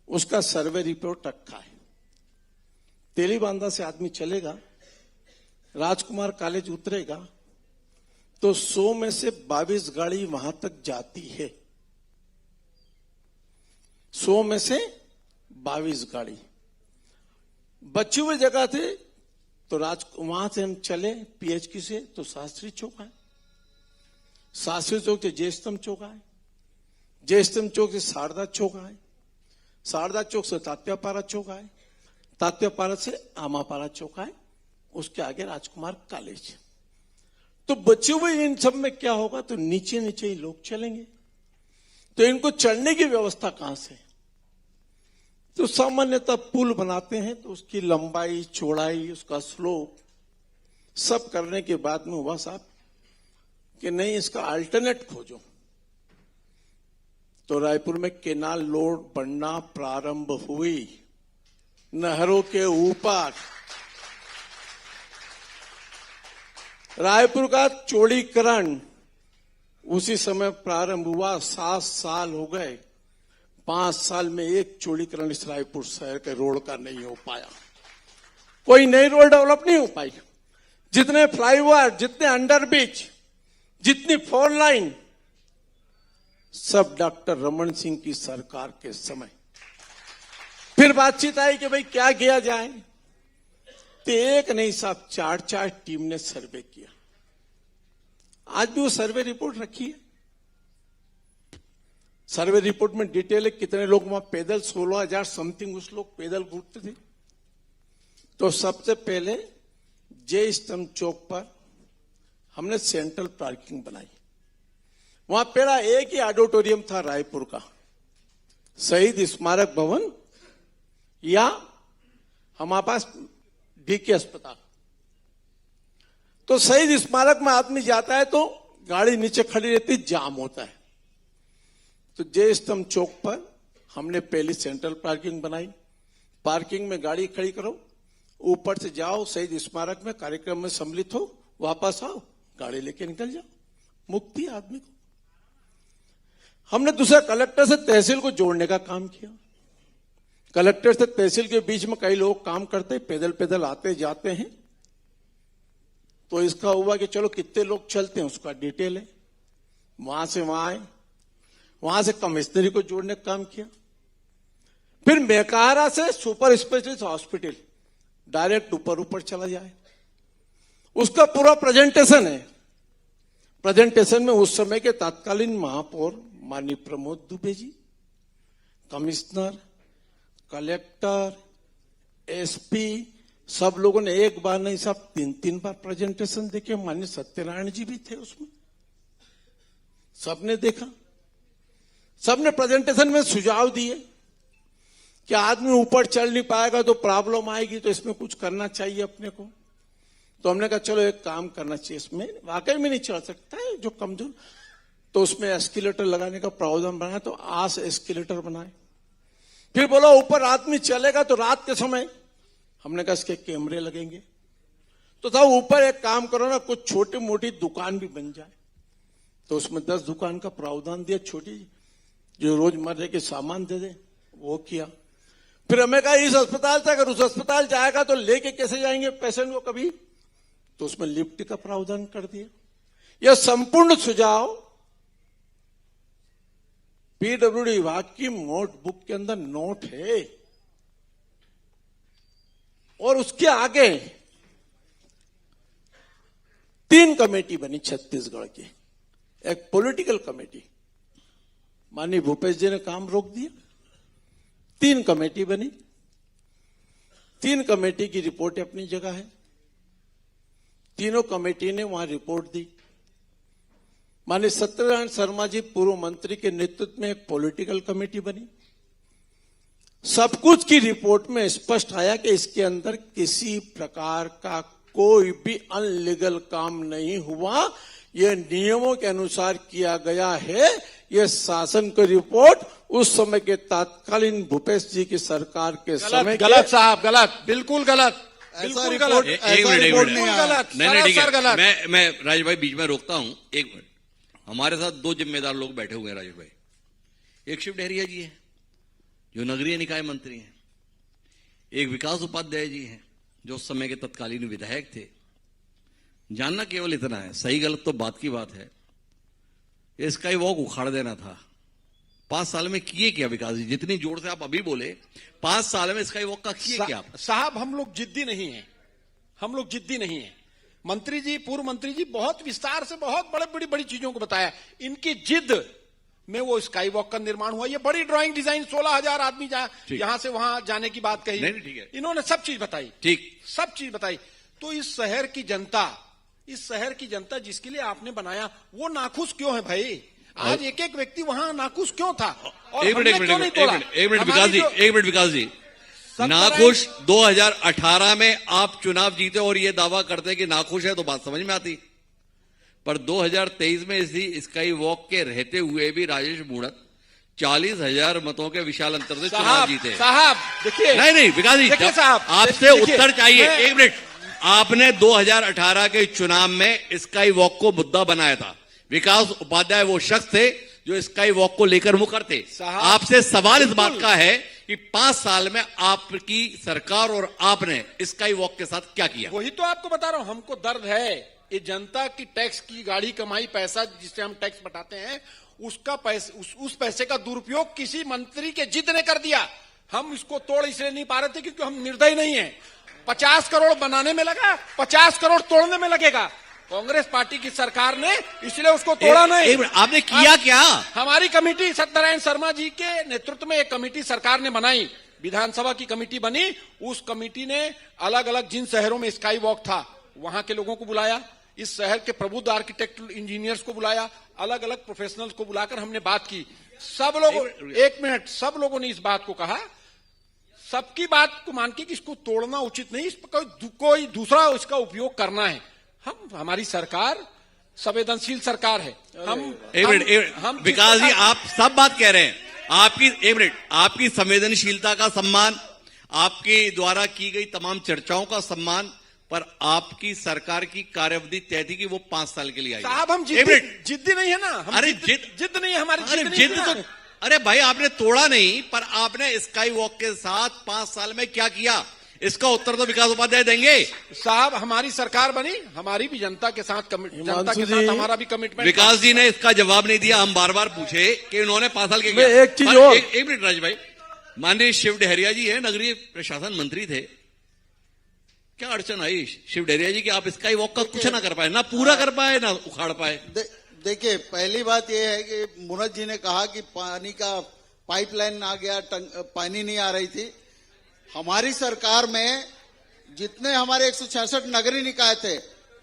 उसका सर्वे रिपोर्ट रखा है। तेलीबांधा से आदमी चलेगा, राजकुमार कॉलेज उतरेगा तो 100 में से 22 गाड़ी वहां तक जाती है, 100 में से 22 गाड़ी। बची हुई जगह थे तो वहां से हम चले पीएचक्यू से तो शास्त्री चौक है, शास्त्री चौक से जयस्तंभ चौक आए, जयस्तंभ चौक से शारदा चौक आए, शारदा चौक से तात्यापारा चौक आए, तात्यापारा से आमापारा चौक आए, उसके आगे राजकुमार कॉलेज। तो बचे हुए इन सब में क्या होगा, तो नीचे नीचे ही लोग चलेंगे, तो इनको चढ़ने की व्यवस्था कहां से? तो सामान्यतः पुल बनाते हैं तो उसकी लंबाई, चौड़ाई, उसका स्लोप सब करने के बाद में हुआ साहब कि नहीं, इसका अल्टरनेट खोजो। तो रायपुर में केनाल रोड बनना प्रारंभ हुई, नहरों के ऊपर। रायपुर का चौड़ीकरण उसी समय प्रारंभ हुआ, 7 साल हो गए, 5 साल में एक चौड़ीकरण इस रायपुर शहर के रोड का नहीं हो पाया, कोई नई रोड डेवलप नहीं हो पाई। जितने फ्लाईओवर, जितने अंडरब्रिज, जितनी 4 लाइन, सब डॉक्टर रमन सिंह की सरकार के समय। फिर बातचीत आई कि भाई क्या किया जाए, तो एक नहीं साहब 4 टीम ने सर्वे किया। आज भी वो सर्वे रिपोर्ट रखी है, सर्वे रिपोर्ट में डिटेल है कितने लोग वहां पैदल, 16,000 समथिंग उस लोग पैदल घूमते थे। तो सबसे पहले जय स्तंभ चौक पर हमने सेंट्रल पार्किंग बनाई, वहां पहला एक ही ऑडिटोरियम था रायपुर का, शहीद स्मारक भवन या हमारे पास डीके अस्पताल। तो शहीद स्मारक में आदमी जाता है तो गाड़ी नीचे खड़ी रहती, जाम होता है। तो जय स्तंभ चौक पर हमने पहली सेंट्रल पार्किंग बनाई। पार्किंग में गाड़ी खड़ी करो, ऊपर से जाओ शहीद स्मारक में, कार्यक्रम में सम्मिलित हो, वापस आओ, गाड़ी लेके निकल जाओ, मुक्ति आदमी को। हमने दूसरा कलेक्टर से तहसील को जोड़ने का काम किया। कलेक्टर से तहसील के बीच में कई लोग काम करते, पैदल पैदल आते जाते हैं। तो इसका हुआ कि चलो कितने लोग चलते हैं उसका डिटेल है, वहां से वहां आए, वहां से कमिश्नरी को जोड़ने का काम किया। फिर मेकाहारा से सुपर स्पेशलिस्ट हॉस्पिटल डायरेक्ट ऊपर ऊपर चला जाए, उसका पूरा प्रेजेंटेशन है। प्रेजेंटेशन में उस समय के तत्कालीन महापौर माननीय Pramod Dubey ji, commissioner, collector, SP, सब लोगों ने एक बार नहीं सब 3-3 बार प्रेजेंटेशन देखे। माननीय सत्यनारायण जी भी थे उसमें, सबने देखा। सबने प्रेजेंटेशन में सुझाव दिए कि आदमी ऊपर चल नहीं पाएगा तो प्रॉब्लम आएगी, तो इसमें कुछ करना चाहिए अपने को। तो हमने कहा चलो एक काम करना चाहिए, इसमें वाकई में नहीं चढ़ सकता है जो कमजोर, तो उसमें एस्केलेटर लगाने का प्रावधान बनाया। तो आस एस्केलेटर बनाए। फिर बोला ऊपर आदमी चलेगा तो रात के समय, हमने कहा इसके कैमरे लगेंगे। तो था ऊपर एक काम करो ना, कुछ छोटी मोटी दुकान भी बन जाए। तो उसमें 10 दुकान का प्रावधान दिया, छोटी जो रोजमर्रा के सामान दे दे, वो किया। फिर हमें कहा इस अस्पताल से अगर उस अस्पताल जाएगा तो लेके कैसे जाएंगे पेशेंट को कभी, तो उसमें लिफ्ट का प्रावधान कर दिया। यह संपूर्ण सुझाव पीडब्ल्यूडी विभाग की नोटबुक के अंदर नोट है। और उसके आगे 3 कमेटी बनी छत्तीसगढ़ की, एक पॉलिटिकल कमेटी, माननीय भूपेश जी ने काम रोक दिया। 3 कमेटी बनी, 3 कमेटी की रिपोर्ट अपनी जगह है। तीनों कमेटी ने वहां रिपोर्ट दी। माननीय सत्यनारायण शर्मा जी पूर्व मंत्री के नेतृत्व में एक पॉलिटिकल कमेटी बनी। सब कुछ की रिपोर्ट में स्पष्ट आया कि इसके अंदर किसी प्रकार का कोई भी अनलीगल काम नहीं हुआ, यह नियमों के अनुसार किया गया है। यह शासन की रिपोर्ट उस समय के तत्कालीन भूपेश जी की सरकार के समय गलत साहब, गलत, बिल्कुल गलत, बिल्कुल गलत, एक मिनट गलत, नहीं ठीक सरासर गलत। है। मैं राजेश भाई बीच में रोकता हूं, एक मिनट। हमारे साथ 2 जिम्मेदार लोग बैठे हुए हैं राजेश भाई। एक शिव डहरिया जी है जो नगरीय निकाय मंत्री हैं, एक विकास उपाध्याय जी हैं जो उस समय के तत्कालीन विधायक थे। जानना केवल इतना है, सही गलत तो बात की बात है, स्काई वॉक उखाड़ देना था। 5 साल में किए क्या विकास जी? जितनी जोर से आप अभी बोले, 5 साल में स्काई वॉक का किए क्या आप? साहब हम लोग जिद्दी नहीं है, हम लोग जिद्दी नहीं है। मंत्री जी, पूर्व मंत्री जी बहुत विस्तार से बहुत बड़ी बड़ी चीजों को बताया। इनकी जिद में वो स्काई वॉक का निर्माण हुआ। ये बड़ी ड्राइंग डिजाइन 16,000 आदमी यहां से वहां जाने की बात कही। नहीं ठीक है, इन्होंने सब चीज बताई, ठीक, सब चीज बताई। तो इस शहर की जनता जिसके लिए आपने बनाया, वो नाखुश क्यों है भाई? आज एक एक व्यक्ति वहां नाखुश क्यों था? और एक मिनट विकास जी, नाखुश 2018 में आप चुनाव जीते और ये दावा करते कि नाखुश है तो बात समझ में आती, पर 2023 में इसी स्काई वॉक के रहते हुए भी राजेश मूणत 40,000 मतों के विशाल अंतर से चुनाव जीते। साहब देखिए, नहीं विकास जी, आपसे उत्तर चाहिए। एक मिनट, आपने 2018 के चुनाव में स्काई वॉक को मुद्दा बनाया था। विकास उपाध्याय वो शख्स थे जो स्काई वॉक को लेकर मुखर थे। आपसे सवाल इस बात का है कि 5 साल में आपकी सरकार और आपने स्काई वॉक के साथ क्या किया? वही तो आपको बता रहा हूं, हमको दर्द है। ये जनता की टैक्स की गाड़ी कमाई पैसा जिससे हम टैक्स बटाते हैं, उसका उस पैसे का दुरुपयोग किसी मंत्री के जिद ने कर दिया। हम इसको तोड़ इसलिए नहीं पा रहे थे क्योंकि हम निर्दयी नहीं है। 50 करोड़ बनाने में लगा, 50 करोड़ तोड़ने में लगेगा। कांग्रेस पार्टी की सरकार ने इसलिए उसको तोड़ा नहीं। आपने किया क्या? हमारी कमेटी, सत्यनारायण शर्मा जी के नेतृत्व में एक कमेटी सरकार ने बनाई, विधानसभा की कमेटी बनी। उस कमेटी ने अलग अलग जिन शहरों में स्काई वॉक था वहां के लोगों को बुलाया, इस शहर के प्रबुद्ध आर्किटेक्ट इंजीनियर्स को बुलाया, अलग अलग प्रोफेशनल्स को बुलाकर हमने बात की। सब लोगों, एक मिनट, सब लोगों ने इस बात को कहा, सबकी बात को मान के कि इसको तोड़ना उचित नहीं, इस पर कोई दूसरा इसका उपयोग करना है। हमारी सरकार संवेदनशील सरकार है। हम विकास जी, आप सब बात कह रहे हैं, आपकी एक मिनट, आपकी संवेदनशीलता का सम्मान, आपके द्वारा की गई तमाम चर्चाओं का सम्मान, पर आपकी सरकार की कार्यावधि तय थी कि वो 5 साल के लिए आई। साहब हम जिद्दी नहीं है ना, हम अरे जिद नहीं है हमारी, जिद तो, अरे भाई आपने तोड़ा नहीं, पर आपने स्काई वॉक के साथ 5 साल में क्या किया, इसका उत्तर तो विकास उपाध्याय देंगे। साहब हमारी सरकार बनी, हमारी भी जनता के साथ हमारा भी कमिटमेंट। विकास जी ने इसका जवाब नहीं दिया। हम बार बार पूछे कि उन्होंने 5 साल के एक चीज और, एक मिनट राज भाई, माननीय शिव डहरिया जी है, नगरीय प्रशासन मंत्री थे, क्या अड़चन आई शिव डहरिया जी कि आप स्काई वॉक का कुछ ना कर पाए, ना पूरा कर पाए ना उखाड़ पाए? देखिए, पहली बात यह है कि मुनत जी ने कहा कि पानी का पाइपलाइन आ गया, पानी नहीं आ रही थी। हमारी सरकार में जितने हमारे 166 नगरीय निकाय थे,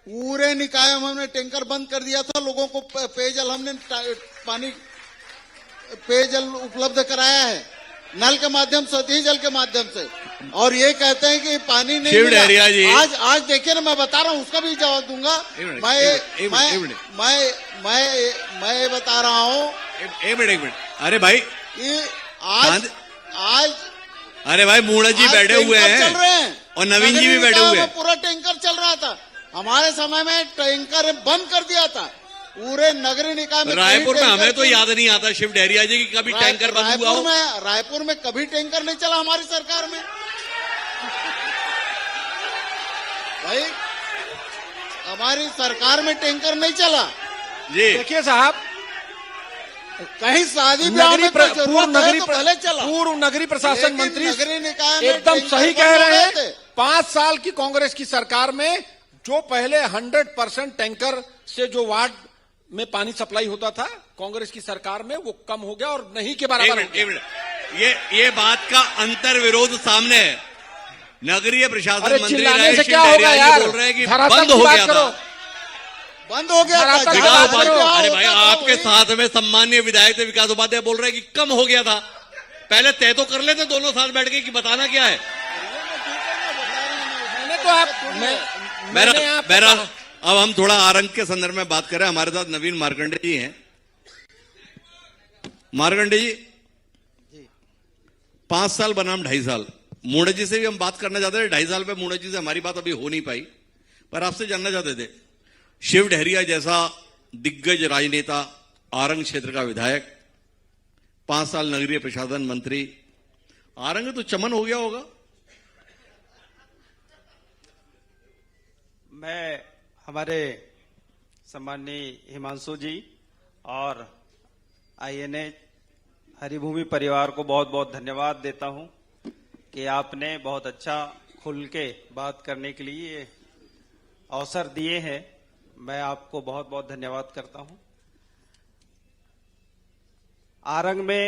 पूरे निकाय में हमने टैंकर बंद कर दिया था। लोगों को पेयजल, हमने पेयजल उपलब्ध कराया है, नल के माध्यम से, सतही जल के माध्यम से। और ये कहते हैं कि पानी नहीं शिव डहरिया जी, आज देखिए ना, मैं बता रहा हूं, उसका भी जवाब दूंगा। मैं बता रहा हूं, एक मिनट, अरे भाई कि आज अरे भाई मूणा जी बैठे हुए हैं, चल रहे हैं और नवीन जी भी बैठे हुए हैं। पूरा टैंकर चल रहा था, हमारे समय में टैंकर बंद कर दिया था पूरे नगरीय निकाय में। रायपुर में हमें तो याद नहीं आता शिव डहरिया जी की कभी टैंकर बंद हुआ हो। रायपुर में कभी टैंकर नहीं चला हमारी सरकार में भाई, हमारी सरकार में टैंकर नहीं चला जी। देखिए साहब, कहीं शादी ब्याह में पूर्व नगरीय प्रशासन मंत्री एकदम सही कह रहे हैं। 5 साल की कांग्रेस की सरकार में जो पहले 100% टैंकर से जो वार्ड में पानी सप्लाई होता था, कांग्रेस की सरकार में वो कम हो गया और नहीं के बराबर हो गया। ये बात का अंतर विरोध सामने है। नगरीय प्रशासन मंत्री रहे शिव डहरिया जी बोल रहे हैं कि बंद हो गया था, बंद हो गया था। अरे भाई, आपके साथ में सम्मानीय विधायक थे विकास उपाध्याय, बोल रहे हैं कि कम हो गया था। पहले तय तो कर लेते दोनों साथ बैठ के कि बताना क्या है। मेरा अब हम थोड़ा आरंग के संदर्भ में बात करें। हमारे साथ नवीन मार्कंडे जी हैं। मार्कंडे जी, 5 साल बनाम 2.5 साल, मूणा जी से भी हम बात करना चाहते थे। 2.5 साल पे मूणा जी से हमारी बात अभी हो नहीं पाई, पर आपसे जानना चाहते थे, शिव डहरिया जैसा दिग्गज राजनेता, आरंग क्षेत्र का विधायक, 5 साल नगरीय प्रशासन मंत्री, आरंग तो चमन हो गया होगा। मैं हमारे सम्माननीय हिमांशु जी और INA हरिभूमि परिवार को बहुत बहुत धन्यवाद देता हूं कि आपने बहुत अच्छा खुल के बात करने के लिए अवसर दिए हैं। मैं आपको बहुत बहुत धन्यवाद करता हूं। आरंग में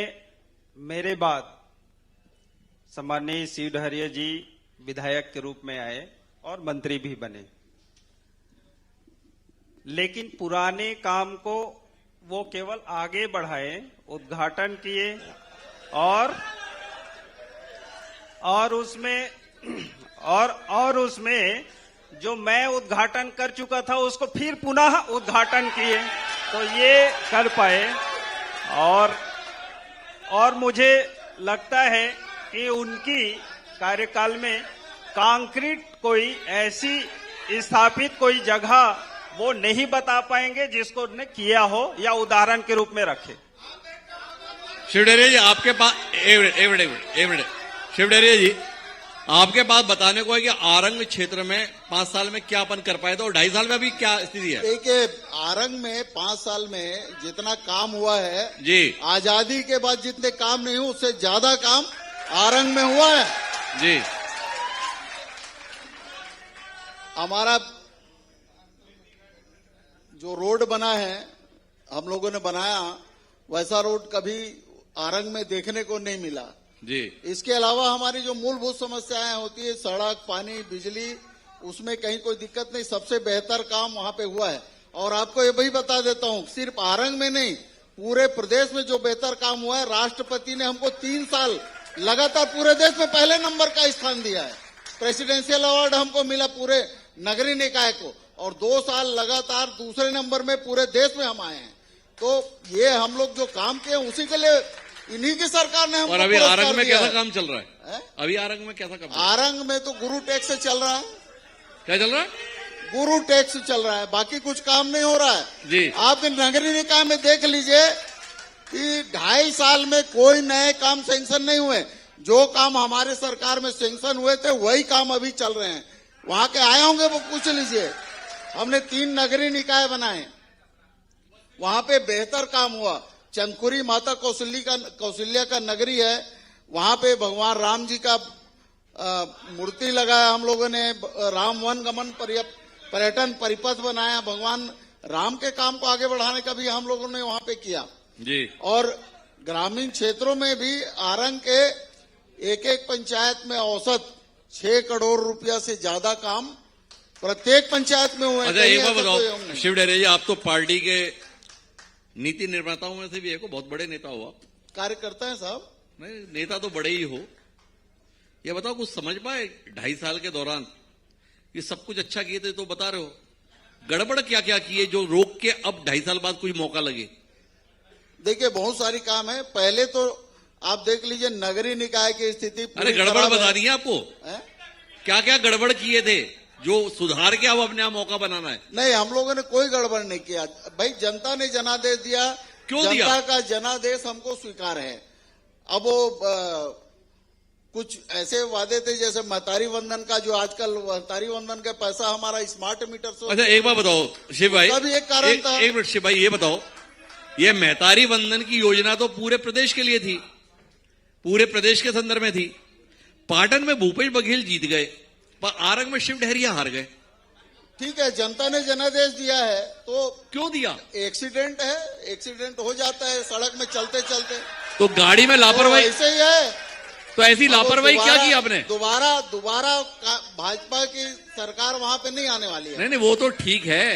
मेरे बाद सम्माननीय शिव डहरिया जी विधायक के रूप में आए और मंत्री भी बने, लेकिन पुराने काम को वो केवल आगे बढ़ाए, उद्घाटन किए और उसमें जो मैं उद्घाटन कर चुका था उसको फिर पुनः उद्घाटन किए, तो ये कर पाए। और मुझे लगता है कि उनकी कार्यकाल में कंक्रीट कोई ऐसी स्थापित कोई जगह वो नहीं बता पाएंगे जिसको उन्होंने किया हो या उदाहरण के रूप में रखे। शिव डहरिया जी, आपके पास एक मिनट शिव डहरिया जी, आपके पास बताने को है कि आरंग क्षेत्र में 5 साल में क्या अपन कर पाए थे और 2.5 साल में अभी क्या स्थिति है? देखिए, आरंग में 5 साल में जितना काम हुआ है जी, आजादी के बाद जितने काम नहीं हुए उससे ज्यादा काम आरंग में हुआ है जी। हमारा जो रोड बना है, हम लोगों ने बनाया, वैसा रोड कभी आरंग में देखने को नहीं मिला जी। इसके अलावा हमारी जो मूलभूत समस्याएं होती है, सड़क, पानी, बिजली, उसमें कहीं कोई दिक्कत नहीं, सबसे बेहतर काम वहां पे हुआ है। और आपको ये भी बता देता हूं, सिर्फ आरंग में नहीं, पूरे प्रदेश में जो बेहतर काम हुआ है, राष्ट्रपति ने हमको 3 साल लगातार पूरे देश में पहले नंबर का स्थान दिया है। प्रेसिडेंशियल अवार्ड हमको मिला पूरे नगरीय निकाय को, और 2 साल लगातार दूसरे नंबर में पूरे देश में हम आए हैं। तो ये हम लोग जो काम किए उसी के लिए इन्हीं की सरकार ने हमको और अभी पुरस्कार आरंग में दिया कैसा है। काम चल रहा है? अभी आरंग में कैसा काम? आरंग में तो गुरु टैक्स से चल रहा है, क्या चल रहा है? गुरु टैक्स चल रहा है, बाकी कुछ काम नहीं हो रहा है जी। आप नगरीय निकाय में देख लीजिए कि 2.5 साल में कोई नए काम सैंक्शन नहीं हुए। जो काम हमारे सरकार में सैंक्शन हुए थे वही काम अभी चल रहे हैं। वहां के आए होंगे वो पूछ लीजिए। हमने 3 नगरीय निकाय बनाए, वहां पे बेहतर काम हुआ। चंदकुरी माता कौशल्या का नगरी है, वहां पे भगवान राम जी का मूर्ति लगाया हम लोगों ने। राम वन गमन पर्यटन परिपथ बनाया। भगवान राम के काम को आगे बढ़ाने का भी हम लोगों ने वहां पे किया जी। और ग्रामीण क्षेत्रों में भी आरंग के एक पंचायत में औसत 6 करोड़ रुपया से ज्यादा काम प्रत्येक पंचायत में हुए। अच्छा, एक बात बताओ शिव डहरिया जी, आप तो पार्टी के नीति निर्माताओं में से भी एक बहुत बड़े नेता हो आप। कार्यकर्ता है साहब। नहीं, नेता तो बड़े ही हो। ये बताओ, कुछ समझ पाए 2.5 साल के दौरान? ये सब कुछ अच्छा किए थे तो बता रहे हो, गड़बड़ क्या क्या किए जो रोक के अब 2.5 साल बाद कुछ मौका लगे? देखिए, बहुत सारी काम है। पहले तो आप देख लीजिए नगरीय निकाय की स्थिति। अरे गड़बड़ बतानी है आपको, है? क्या क्या गड़बड़ किए थे जो सुधार के अब अपने आप मौका बनाना है? नहीं, हम लोगों ने कोई गड़बड़ नहीं किया भाई। जनता ने जनादेश दिया। क्यों दिया? जनता का जनादेश हमको स्वीकार है। अब वो कुछ ऐसे वादे थे जैसे महतारी वंदन का, जो आजकल महतारी वंदन का पैसा हमारा स्मार्ट मीटर से। अच्छा, एक बात बताओ शिव भाई, उसका भी एक कारण था। एक मिनट शिव भाई, ये बताओ, ये महतारी वंदन की योजना तो पूरे प्रदेश के लिए थी, पूरे प्रदेश के संदर्भ में थी। पाटन में भूपेश बघेल जीत गए, पर आरंग में शिव डहरिया हार गए। ठीक है, जनता ने जनादेश दिया है तो क्यों दिया? एक्सीडेंट है, एक्सीडेंट हो जाता है सड़क में चलते चलते। तो गाड़ी में लापरवाही, ऐसे ही है। तो ऐसी लापरवाही क्या की आपने? दोबारा भाजपा की सरकार वहां पे नहीं आने वाली है। नहीं, वो तो ठीक है,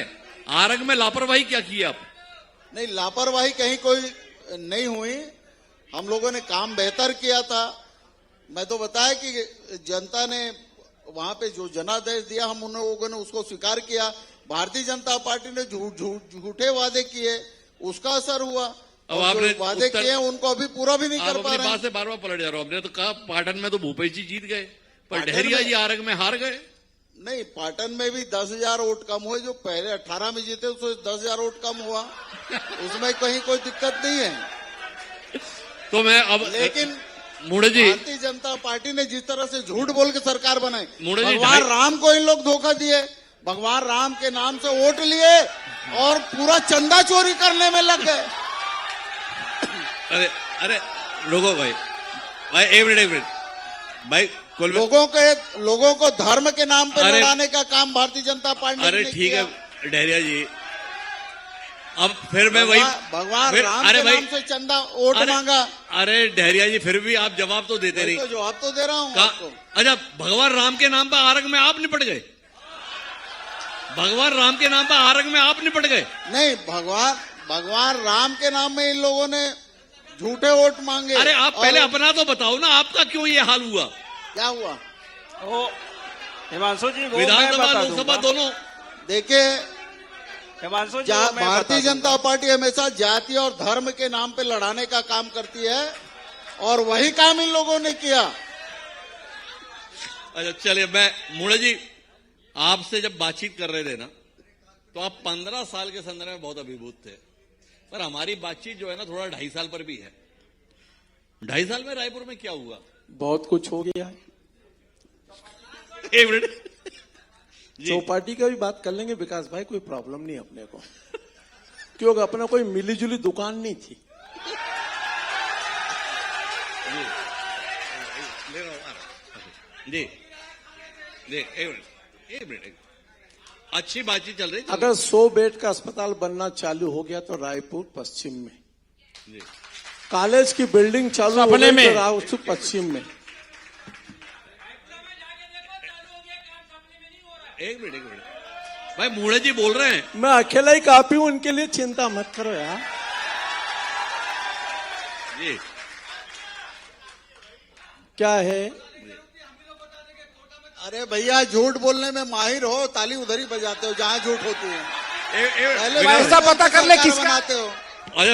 आरंग में लापरवाही क्या की आप? नहीं, लापरवाही कहीं कोई नहीं हुई। हम लोगों ने काम बेहतर किया था। मैं तो बताया कि जनता ने वहां पे जो जनादेश दिया, हम उन लोगों ने उसको स्वीकार किया। भारतीय जनता पार्टी ने झूठे वादे किए, उसका असर हुआ। अब और आपने जो वादे किए हैं उनको अभी पूरा भी नहीं आप कर पा अपनी रहे बात से हैं। बार बार पलट जा रहे हो। हमने तो कहा पाटन में तो भूपेश जी जीत गए, पर पाटन डहरिया में- जी आरंग में हार गए। नहीं, पाटन में भी 10,000 वोट कम हुए। जो पहले 18 में जीते उससे 10,000 वोट कम हुआ, उसमें कहीं कोई दिक्कत नहीं है। तो मैं अब लेकिन मुड़े जी, भारतीय जनता पार्टी ने जिस तरह से झूठ बोल के सरकार बनाई, मुड़े जी, भगवान राम को इन लोग धोखा दिए, भगवान राम के नाम से वोट लिए और पूरा चंदा चोरी करने में लग गए। अरे अरे रुको भाई, एक मिनट भाई, कुल लोगों को धर्म के नाम पे अरे- लड़ाने का काम भारतीय जनता पार्टी ने अरे नहीं ठीक किया। है डहरिया जी, अब फिर मैं वही भगवान फिर- राम अरे के भाई, नाम से चंदा वोट अरे- मांगा। अरे डहरिया जी, फिर भी आप जवाब तो देते मैं नहीं। तो जवाब तो दे रहा हूँ आपको। अच्छा, भगवान राम के नाम पर आरंग में आप निपट गए? भगवान राम के नाम पर आरंग में आप निपट गए? नहीं, भगवान राम के नाम में इन लोगों ने झूठे वोट मांगे। अरे आप पहले और अपना तो बताओ ना, आपका क्यों ये हाल हुआ? क्या हुआ? वो हिमांशु जी, वो मैं विधानसभा बता लोकसभा दूंगा। दोनों। देखिए, हिमांशु जी, वो मैं बता भारतीय दूंगा। जनता पार्टी हमेशा जाति और धर्म के नाम पे लड़ाने का काम करती है और वही काम इन लोगों ने किया। अच्छा चलिए, मैं मुड़े जी आपसे जब बातचीत कर रहे थे ना, तो आप 15 साल के संदर्भ में बहुत अभिभूत थे, पर हमारी बातचीत जो है ना थोड़ा 2.5 साल पर भी है। 2.5 साल में रायपुर में क्या हुआ? बहुत कुछ हो गया है। एक मिनट जी। चौपाटी का भी बात कर लेंगे विकास भाई, कोई प्रॉब्लम नहीं अपने को, क्योंकि अपना कोई मिलीजुली दुकान नहीं थी। जी जी, एक मिनट अच्छी बातचीत चल रही थी। अगर 100 बेड का अस्पताल बनना चालू हो गया तो रायपुर पश्चिम में, जी कॉलेज की बिल्डिंग चालू हो सपने गई में। तो रायपुर पश्चिम में। एक मिनट भाई, मूढ़े जी बोल रहे हैं। मैं अकेला ही काफी हूं, उनके लिए चिंता मत करो यार। जी क्या है? अरे भैया झूठ बोलने में माहिर हो, ताली उधर ही बजाते हो जहां झूठ होती है। पहले विकास- ऐसा पता कर ले सरकार किसका- बनाते हो। अरे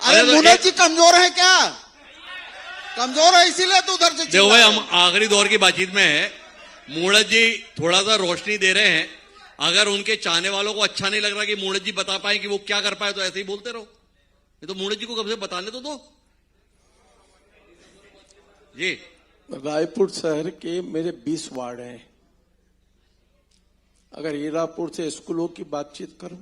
अरे तो मुनेश एक- जी कमजोर है क्या? कमजोर है इसीलिए तो उधर से देखो भाई, चिल्ला हम रहे हो। आखिरी दौर की बातचीत में है। मूढ़त जी थोड़ा सा रोशनी दे रहे हैं। अगर उनके चाहने वालों को अच्छा नहीं लग रहा कि मूढ़त जी बता पाए कि वो क्या कर पाए, तो ऐसे ही बोलते रहो। ये तो मूढ़त जी को कब से बताने तो दो जी। रायपुर शहर के मेरे 20 वार्ड हैं। अगर हीरापुर से स्कूलों की बातचीत करूं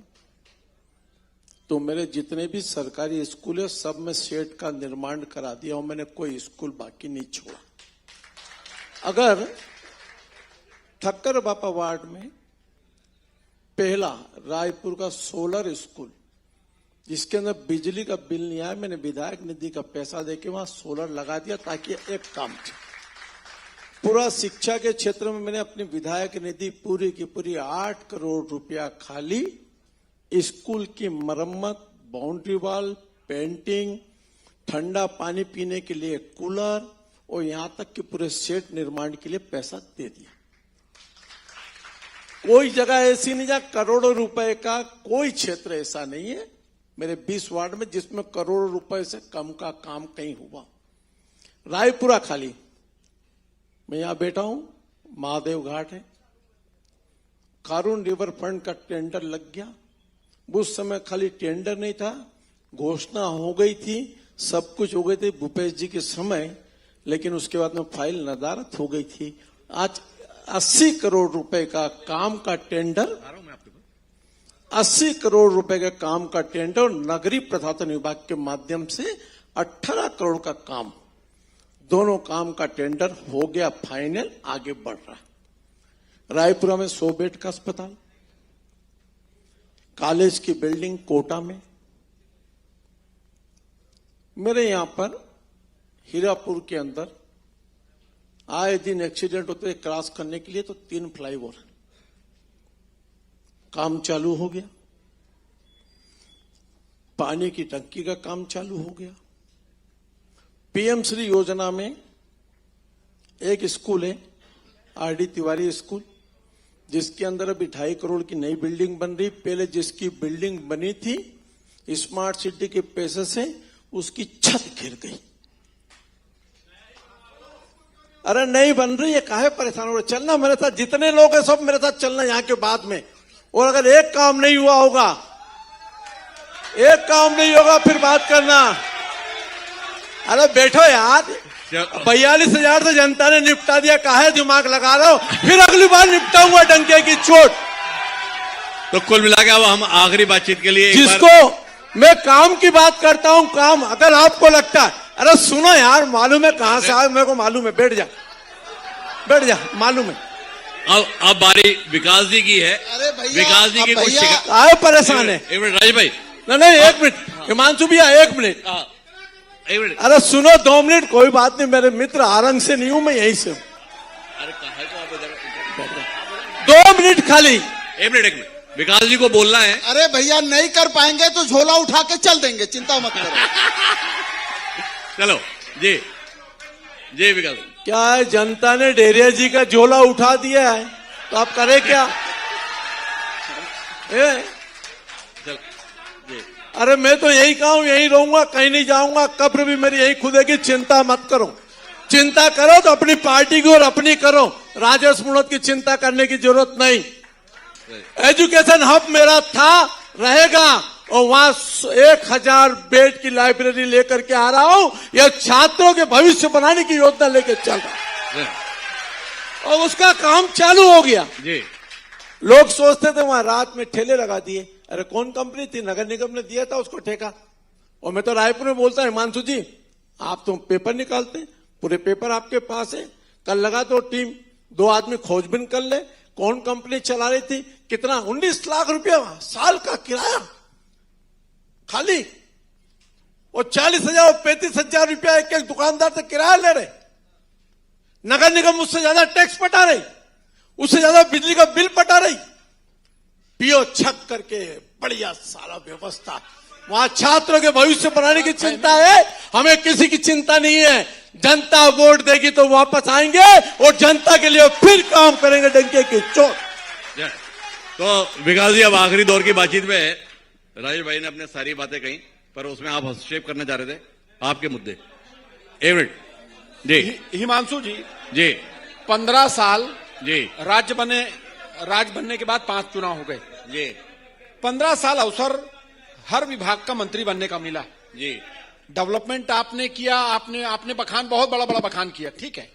तो मेरे जितने भी सरकारी स्कूल है सब में शेड का निर्माण करा दिया और मैंने कोई स्कूल बाकी नहीं छोड़ा। अगर ठक्कर बापा वार्ड में पहला रायपुर का सोलर स्कूल जिसके अंदर बिजली का बिल नहीं आया, मैंने विधायक निधि का पैसा देके वहां सोलर लगा दिया ताकि एक काम चले। पूरा शिक्षा के क्षेत्र में मैंने अपनी विधायक निधि पूरी की पूरी 8 करोड़ रुपया खाली स्कूल की मरम्मत, बाउंड्री वॉल, पेंटिंग, ठंडा पानी पीने के लिए कूलर और यहां तक कि पूरे सेट निर्माण के लिए पैसा दे दिया। कोई जगह ऐसी नहीं जहां करोड़ों रुपए का कोई क्षेत्र ऐसा नहीं है मेरे 20 वार्ड में जिसमें करोड़ों रुपए से कम का काम कहीं हुआ। रायपुरा खाली, मैं यहां बैठा हूं, महादेव घाट है, कारून रिवर फ्रंट का टेंडर लग गया। उस समय खाली टेंडर नहीं था, घोषणा हो गई थी, सब कुछ हो गई थी भूपेश जी के समय, लेकिन उसके बाद में फाइल नदारत हो गई थी। आज 80 करोड़ रुपए का काम का टेंडर, 80 करोड़ रुपए के काम का टेंडर नगरीय प्रशासन विभाग के माध्यम से 18 करोड़ का काम, दोनों काम का टेंडर हो गया फाइनल, आगे बढ़ रहा है। रायपुरा में 100 बेड का अस्पताल, कॉलेज की बिल्डिंग कोटा में, मेरे यहां पर हीरापुर के अंदर आए दिन एक्सीडेंट होते हैं क्रॉस करने के लिए, तो 3 फ्लाईओवर काम चालू हो गया, पानी की टंकी का काम चालू हो गया। पीएम श्री योजना में एक स्कूल है आरडी तिवारी स्कूल, जिसके अंदर अभी 2.5 करोड़ की नई बिल्डिंग बन रही। पहले जिसकी बिल्डिंग बनी थी स्मार्ट सिटी के पैसे से, उसकी छत गिर गई। अरे नहीं बन रही है, काहे परेशान हो रहे? चलना मेरे साथ, जितने लोग हैं सब मेरे साथ चलना यहाँ के बाद में। और अगर एक काम नहीं हुआ होगा, एक काम नहीं होगा फिर बात करना। अरे बैठो यार, 42,000 तो जनता ने निपटा दिया, काहे दिमाग लगा रहे हो? फिर अगली बार निपटाऊंगा डंके की चोट। तो कुल मिला के अब हम आखिरी बातचीत के लिए जिसको मैं काम की बात करता हूं, काम अगर आपको लगता है, अरे सुनो यार, मालूम है कहां से आए, मेरे को मालूम है, बैठ जा, मालूम है। अब बारी विकास जी की है। अरे भैया, विकास जी की अब कुछ भैया- शिकायत- आए परेशान है। एक मिनट राज भाई, नहीं एक मिनट, हिमांशु भैया एक मिनट। एक मिनट। अरे सुनो 2 मिनट, कोई बात नहीं, मेरे मित्र आरंग से नहीं हूं, मैं यहीं से हूं। अरे कहा तो आप इधर 2 मिनट खाली। एक मिनट विकास जी को बोलना है। अरे भैया नहीं कर पाएंगे तो झोला उठा के चल देंगे, चिंता मत करो। चलो जी जी विकास। क्या है, जनता ने डेरिया जी का झोला उठा दिया है, तो आप करें क्या? चलो जी। अरे मैं तो यही कहूं, यही रहूंगा, कहीं नहीं जाऊंगा, कब्र भी मेरी यही खुदेगी, चिंता मत करो। चिंता करो तो अपनी पार्टी की और अपनी करो, राजेश मुणत की चिंता करने की जरूरत नहीं। एजुकेशन हब मेरा था, रहेगा, और वहां 1000 बेड की लाइब्रेरी लेकर के आ रहा हूं। यह छात्रों के भविष्य बनाने की योजना लेकर चल रहा है और उसका काम चालू हो गया। जी। लोग सोचते थे वहां रात में ठेले लगा दिए, अरे कौन कंपनी थी, नगर निगम ने दिया था उसको ठेका। और मैं तो रायपुर में बोलता हूं, हिमांशु जी आप तो पेपर निकालते हैं, पूरे पेपर आपके पास है, कल लगा दो टीम, 2 आदमी खोजबीन कर ले, कौन कंपनी चला रही थी, कितना, 19 लाख रुपया साल का किराया खाली, और 40,000 और 35,000 रुपया एक दुकानदार से किराया ले रहे। नगर निगम उससे ज्यादा टैक्स पटा रही। उससे ज्यादा बिजली का बिल पटा रही। पीओ छत करके बढ़िया सारा व्यवस्था, वहां छात्रों के भविष्य बनाने की चिंता है, हमें किसी की चिंता नहीं है। जनता वोट देगी तो वापस आएंगे और जनता के लिए फिर काम करेंगे डंके की चोट। तो विकास जी, अब आखिरी दौर की बातचीत में है। राजेश भाई ने अपने सारी बातें कही, पर उसमें आप हस्तक्षेप करना चाह रहे थे, आपके मुद्दे। एक मिनट जी। हिमांशु जी, जी 15 साल जी राज्य बनने के बाद 5 चुनाव हो गए। जी 15 साल अवसर हर विभाग का मंत्री बनने का मिला। जी डेवलपमेंट आपने किया, आपने बखान, बहुत बड़ा बखान किया, ठीक है।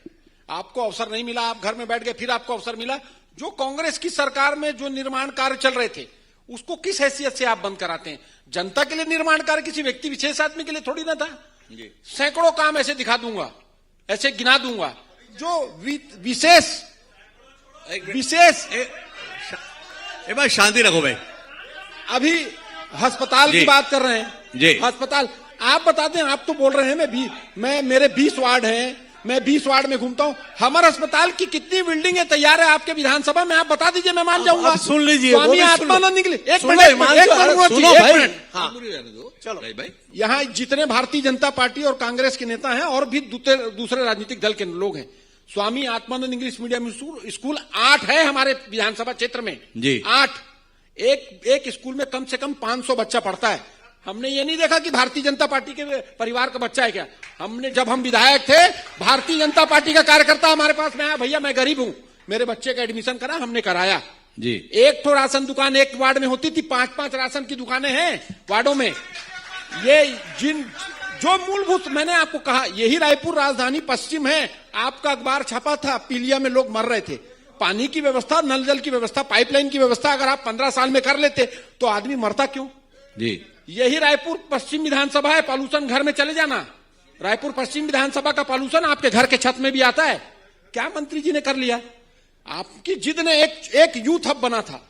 आपको अवसर नहीं मिला, आप घर में बैठ गए, फिर आपको अवसर मिला। जो कांग्रेस की सरकार में जो निर्माण कार्य चल रहे थे, उसको किस हैसियत से आप बंद कराते हैं? जनता के लिए निर्माण कार्य किसी व्यक्ति विशेष आदमी के लिए थोड़ी ना था। जी सैकड़ों काम ऐसे दिखा दूंगा, ऐसे गिना दूंगा जो विशेष एक बार शांति रखो भाई। अभी अस्पताल जी। की बात कर रहे हैं जी। अस्पताल, आप बता दें, आप तो बोल रहे हैं मैं मेरे 20 वार्ड हैं, मैं 20 वार्ड में घूमता हूं, हमारे अस्पताल की कितनी बिल्डिंगें तैयार है आपके विधानसभा में, आप बता दीजिए, मैं मान जाऊंगा। आप सुन लीजिए, स्वामी आत्मानंद निकले। एक मिनट चलो भाई, यहाँ जितने भारतीय जनता पार्टी और कांग्रेस के नेता हैं और भी दूसरे राजनीतिक दल के लोग हैं, Swami Atmanand English medium school 8 है हमारे विधानसभा क्षेत्र में जी। 8। एक स्कूल में कम से कम 500 बच्चा पढ़ता है। हमने ये नहीं देखा कि भारतीय जनता पार्टी के परिवार का बच्चा है क्या। जब हम विधायक थे, भारतीय जनता पार्टी का कार्यकर्ता हमारे पास में आया, भैया मैं गरीब हूं, मेरे बच्चे का एडमिशन करा, हमने कराया जी। एक तो राशन दुकान एक वार्ड में होती थी, 5-5 राशन की दुकानें हैं वार्डों में। ये जो मूलभूत, मैंने आपको कहा, यही रायपुर राजधानी पश्चिम है। आपका अखबार छपा था, पीलिया में लोग मर रहे थे। पानी की व्यवस्था, नल जल की व्यवस्था, पाइपलाइन की व्यवस्था अगर आप 15 साल में कर लेते तो आदमी मरता क्यों? जी यही रायपुर पश्चिम विधानसभा है। पॉल्यूशन घर में चले जाना, रायपुर पश्चिम विधानसभा का पॉल्यूशन आपके घर के छत में भी आता है। क्या मंत्री जी ने कर लिया? आपकी जिद ने एक यूथ हब बना था,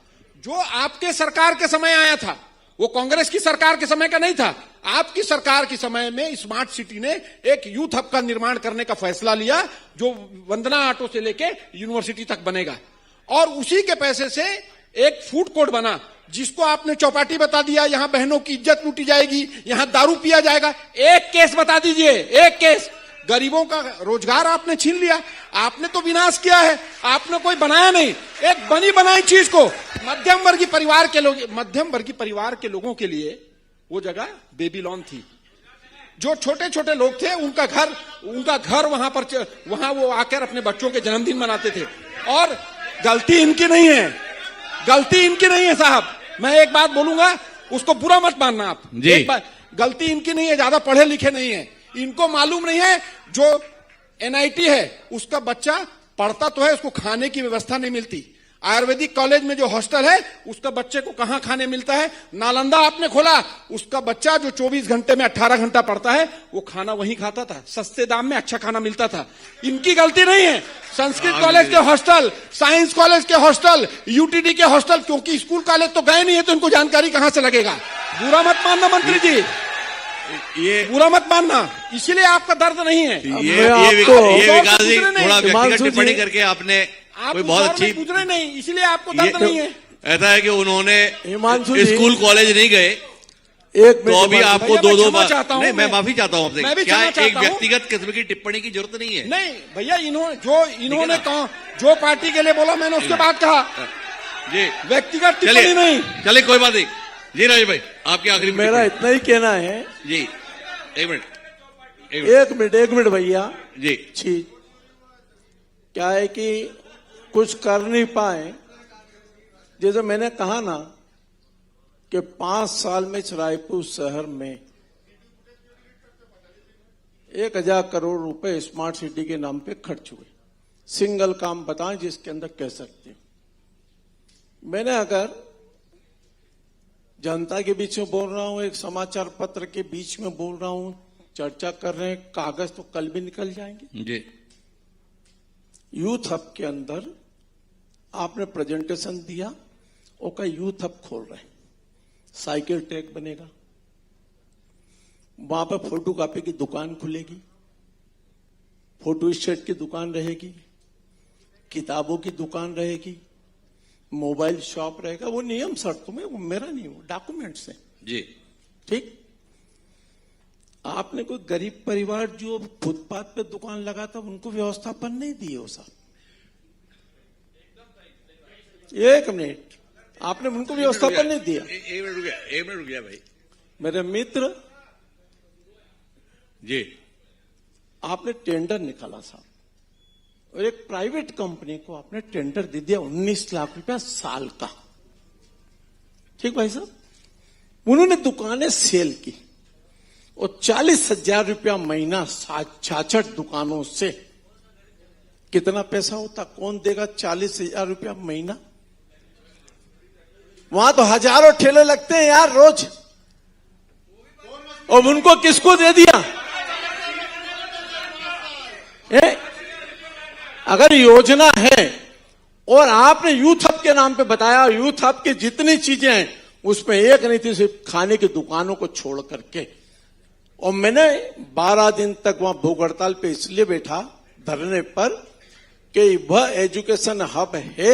जो आपके सरकार के समय आया था, वो कांग्रेस की सरकार के समय का नहीं था। आपकी सरकार के समय में स्मार्ट सिटी ने एक यूथ हब का निर्माण करने का फैसला लिया, जो वंदना ऑटो से लेके यूनिवर्सिटी तक बनेगा, और उसी के पैसे से एक फूड कोर्ट बना, जिसको आपने चौपाटी बता दिया, यहां बहनों की इज्जत लूटी जाएगी, यहां दारू पिया जाएगा। एक केस बता दीजिए, एक केस। गरीबों का रोजगार आपने छीन लिया, आपने तो विनाश किया है, आपने कोई बनाया नहीं। एक बनी बनाई चीज को मध्यम वर्गीय परिवार के लोगों के लिए वो जगह बेबीलोन थी। जो छोटे छोटे लोग थे, उनका घर वहां वो आकर अपने बच्चों के जन्मदिन मनाते थे। और गलती इनकी नहीं है साहब। मैं एक बात बोलूंगा, उसको बुरा मत मानना आप। एक बात, गलती इनकी नहीं है, ज्यादा पढ़े लिखे नहीं है, इनको मालूम नहीं है। जो एनआईटी है, उसका बच्चा पढ़ता तो है, उसको खाने की व्यवस्था नहीं मिलती। आयुर्वेदिक कॉलेज में जो हॉस्टल है, उसका बच्चे को कहां खाने मिलता है? नालंदा आपने खोला, उसका बच्चा जो 24 घंटे में 18 घंटा पढ़ता है, वो खाना वहीं खाता था, सस्ते दाम में अच्छा खाना मिलता था। इनकी गलती नहीं है। संस्कृत कॉलेज के हॉस्टल, साइंस कॉलेज के हॉस्टल, यूटीडी के हॉस्टल, क्योंकि स्कूल कॉलेज तो गए नहीं है, तो इनको जानकारी कहां से लगेगा? बुरा मत मानना मंत्री जी, ये बुरा मत मानना, इसीलिए आपका दर्द नहीं है। ये विकास जी थोड़ा व्यक्तिगत टिप्पणी करके आपने कोई बहुत अच्छी गुजरे नहीं, इसलिए आपको दर्द नहीं है। ऐसा है कि उन्होंने स्कूल कॉलेज नहीं गए, तो अभी आपको दो बार नहीं, मैं माफी चाहता हूं आपसे। क्या एक व्यक्तिगत किस्म की टिप्पणी की जरूरत नहीं है? नहीं भैया, इन्होंने कहा, जो पार्टी के लिए बोला, मैंने उसके बाद कहा जी, व्यक्तिगत टिप्पणी नहीं। चलिए कोई बात नहीं जी। राजेश भाई, आपके आखिरी मेरा इतना ही कहना है जी। एक मिनट भैया जी। क्या है कि कुछ कर नहीं पाए, जैसे मैंने कहा ना कि 5 साल में रायपुर शहर में 1000 करोड़ रुपए स्मार्ट सिटी के नाम पे खर्च हुए। सिंगल काम बताएं जिसके अंदर कह सकते हो। मैंने अगर जनता के बीच में बोल रहा हूं, एक समाचार पत्र के बीच में बोल रहा हूं, चर्चा कर रहे हैं, कागज तो कल भी निकल जाएंगे जी। यूथ हब के अंदर आपने प्रेजेंटेशन दिया, ओका यूथ हब खोल रहे हैं, साइकिल ट्रैक बनेगा, वहां पर फोटो कॉपी की दुकान खुलेगी, फोटो स्टेट की दुकान रहेगी, किताबों की दुकान रहेगी, मोबाइल शॉप रहेगा, वो नियम शर्तों में, वो मेरा नहीं, वो डॉक्यूमेंट्स है। जी। ठीक। आपने कोई गरीब परिवार जो फुटपाथ पे दुकान लगा था उनको व्यवस्थापन नहीं दिए हो साहब। एक मिनट, आपने उनको व्यवस्थापन नहीं दिया। एक मिनट रुक गया भाई। मेरे मित्र, जी। आपने टेंडर निकाला साहब, और एक प्राइवेट कंपनी को आपने टेंडर दे दिया 19 लाख रुपया साल का। ठीक भाई साहब, उन्होंने दुकानें सेल की और 40,000 रुपया महीना 66 दुकानों से। कितना पैसा होता, कौन देगा 40,000 रुपया महीना? वहां तो हजारों ठेले लगते हैं यार रोज, और उनको किसको दे दिया? अगर योजना है और आपने यूथ हब के नाम पे बताया, यूथ हब की जितनी चीजें हैं उसमें एक नहीं थी, सिर्फ खाने की दुकानों को छोड़ करके। और मैंने 12 दिन तक वहां भूख हड़ताल पे इसलिए बैठा धरने पर कि वह एजुकेशन हब है,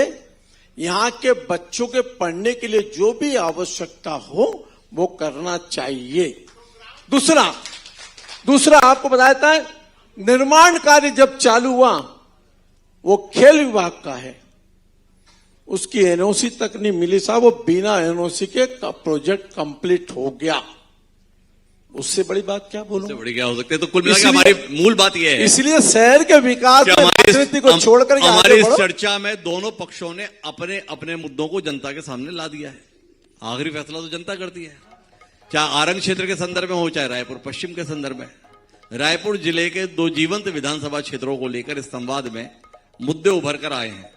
यहां के बच्चों के पढ़ने के लिए जो भी आवश्यकता हो वो करना चाहिए। दूसरा आपको बताया था, निर्माण कार्य जब चालू हुआ वो खेल विभाग का है, उसकी एनओसी तक नहीं मिली साहब, वो बिना एनओसी के प्रोजेक्ट कंप्लीट हो गया। उससे बड़ी बात क्या बोलूं? उससे बड़ी क्या हो सकती है? तो कुल मिलाकर हमारी मूल बात यह है, इसलिए शहर के विकास में राजनीति को छोड़कर हमारी इस चर्चा में दोनों पक्षों ने अपने अपने मुद्दों को जनता के सामने ला दिया है। आखिरी फैसला तो जनता करती है, चाहे आरंग क्षेत्र के संदर्भ में हो, चाहे रायपुर पश्चिम के संदर्भ में। रायपुर जिले के 2 जीवंत विधानसभा क्षेत्रों को लेकर इस संवाद में मुद्दे उभर कर आए हैं।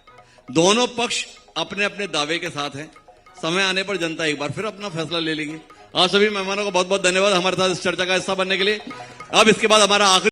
दोनों पक्ष अपने अपने दावे के साथ हैं। समय आने पर जनता एक बार फिर अपना फैसला ले लेगी। आप सभी मेहमानों को बहुत बहुत धन्यवाद हमारे साथ इस चर्चा का हिस्सा बनने के लिए। अब इसके बाद हमारा आखिरी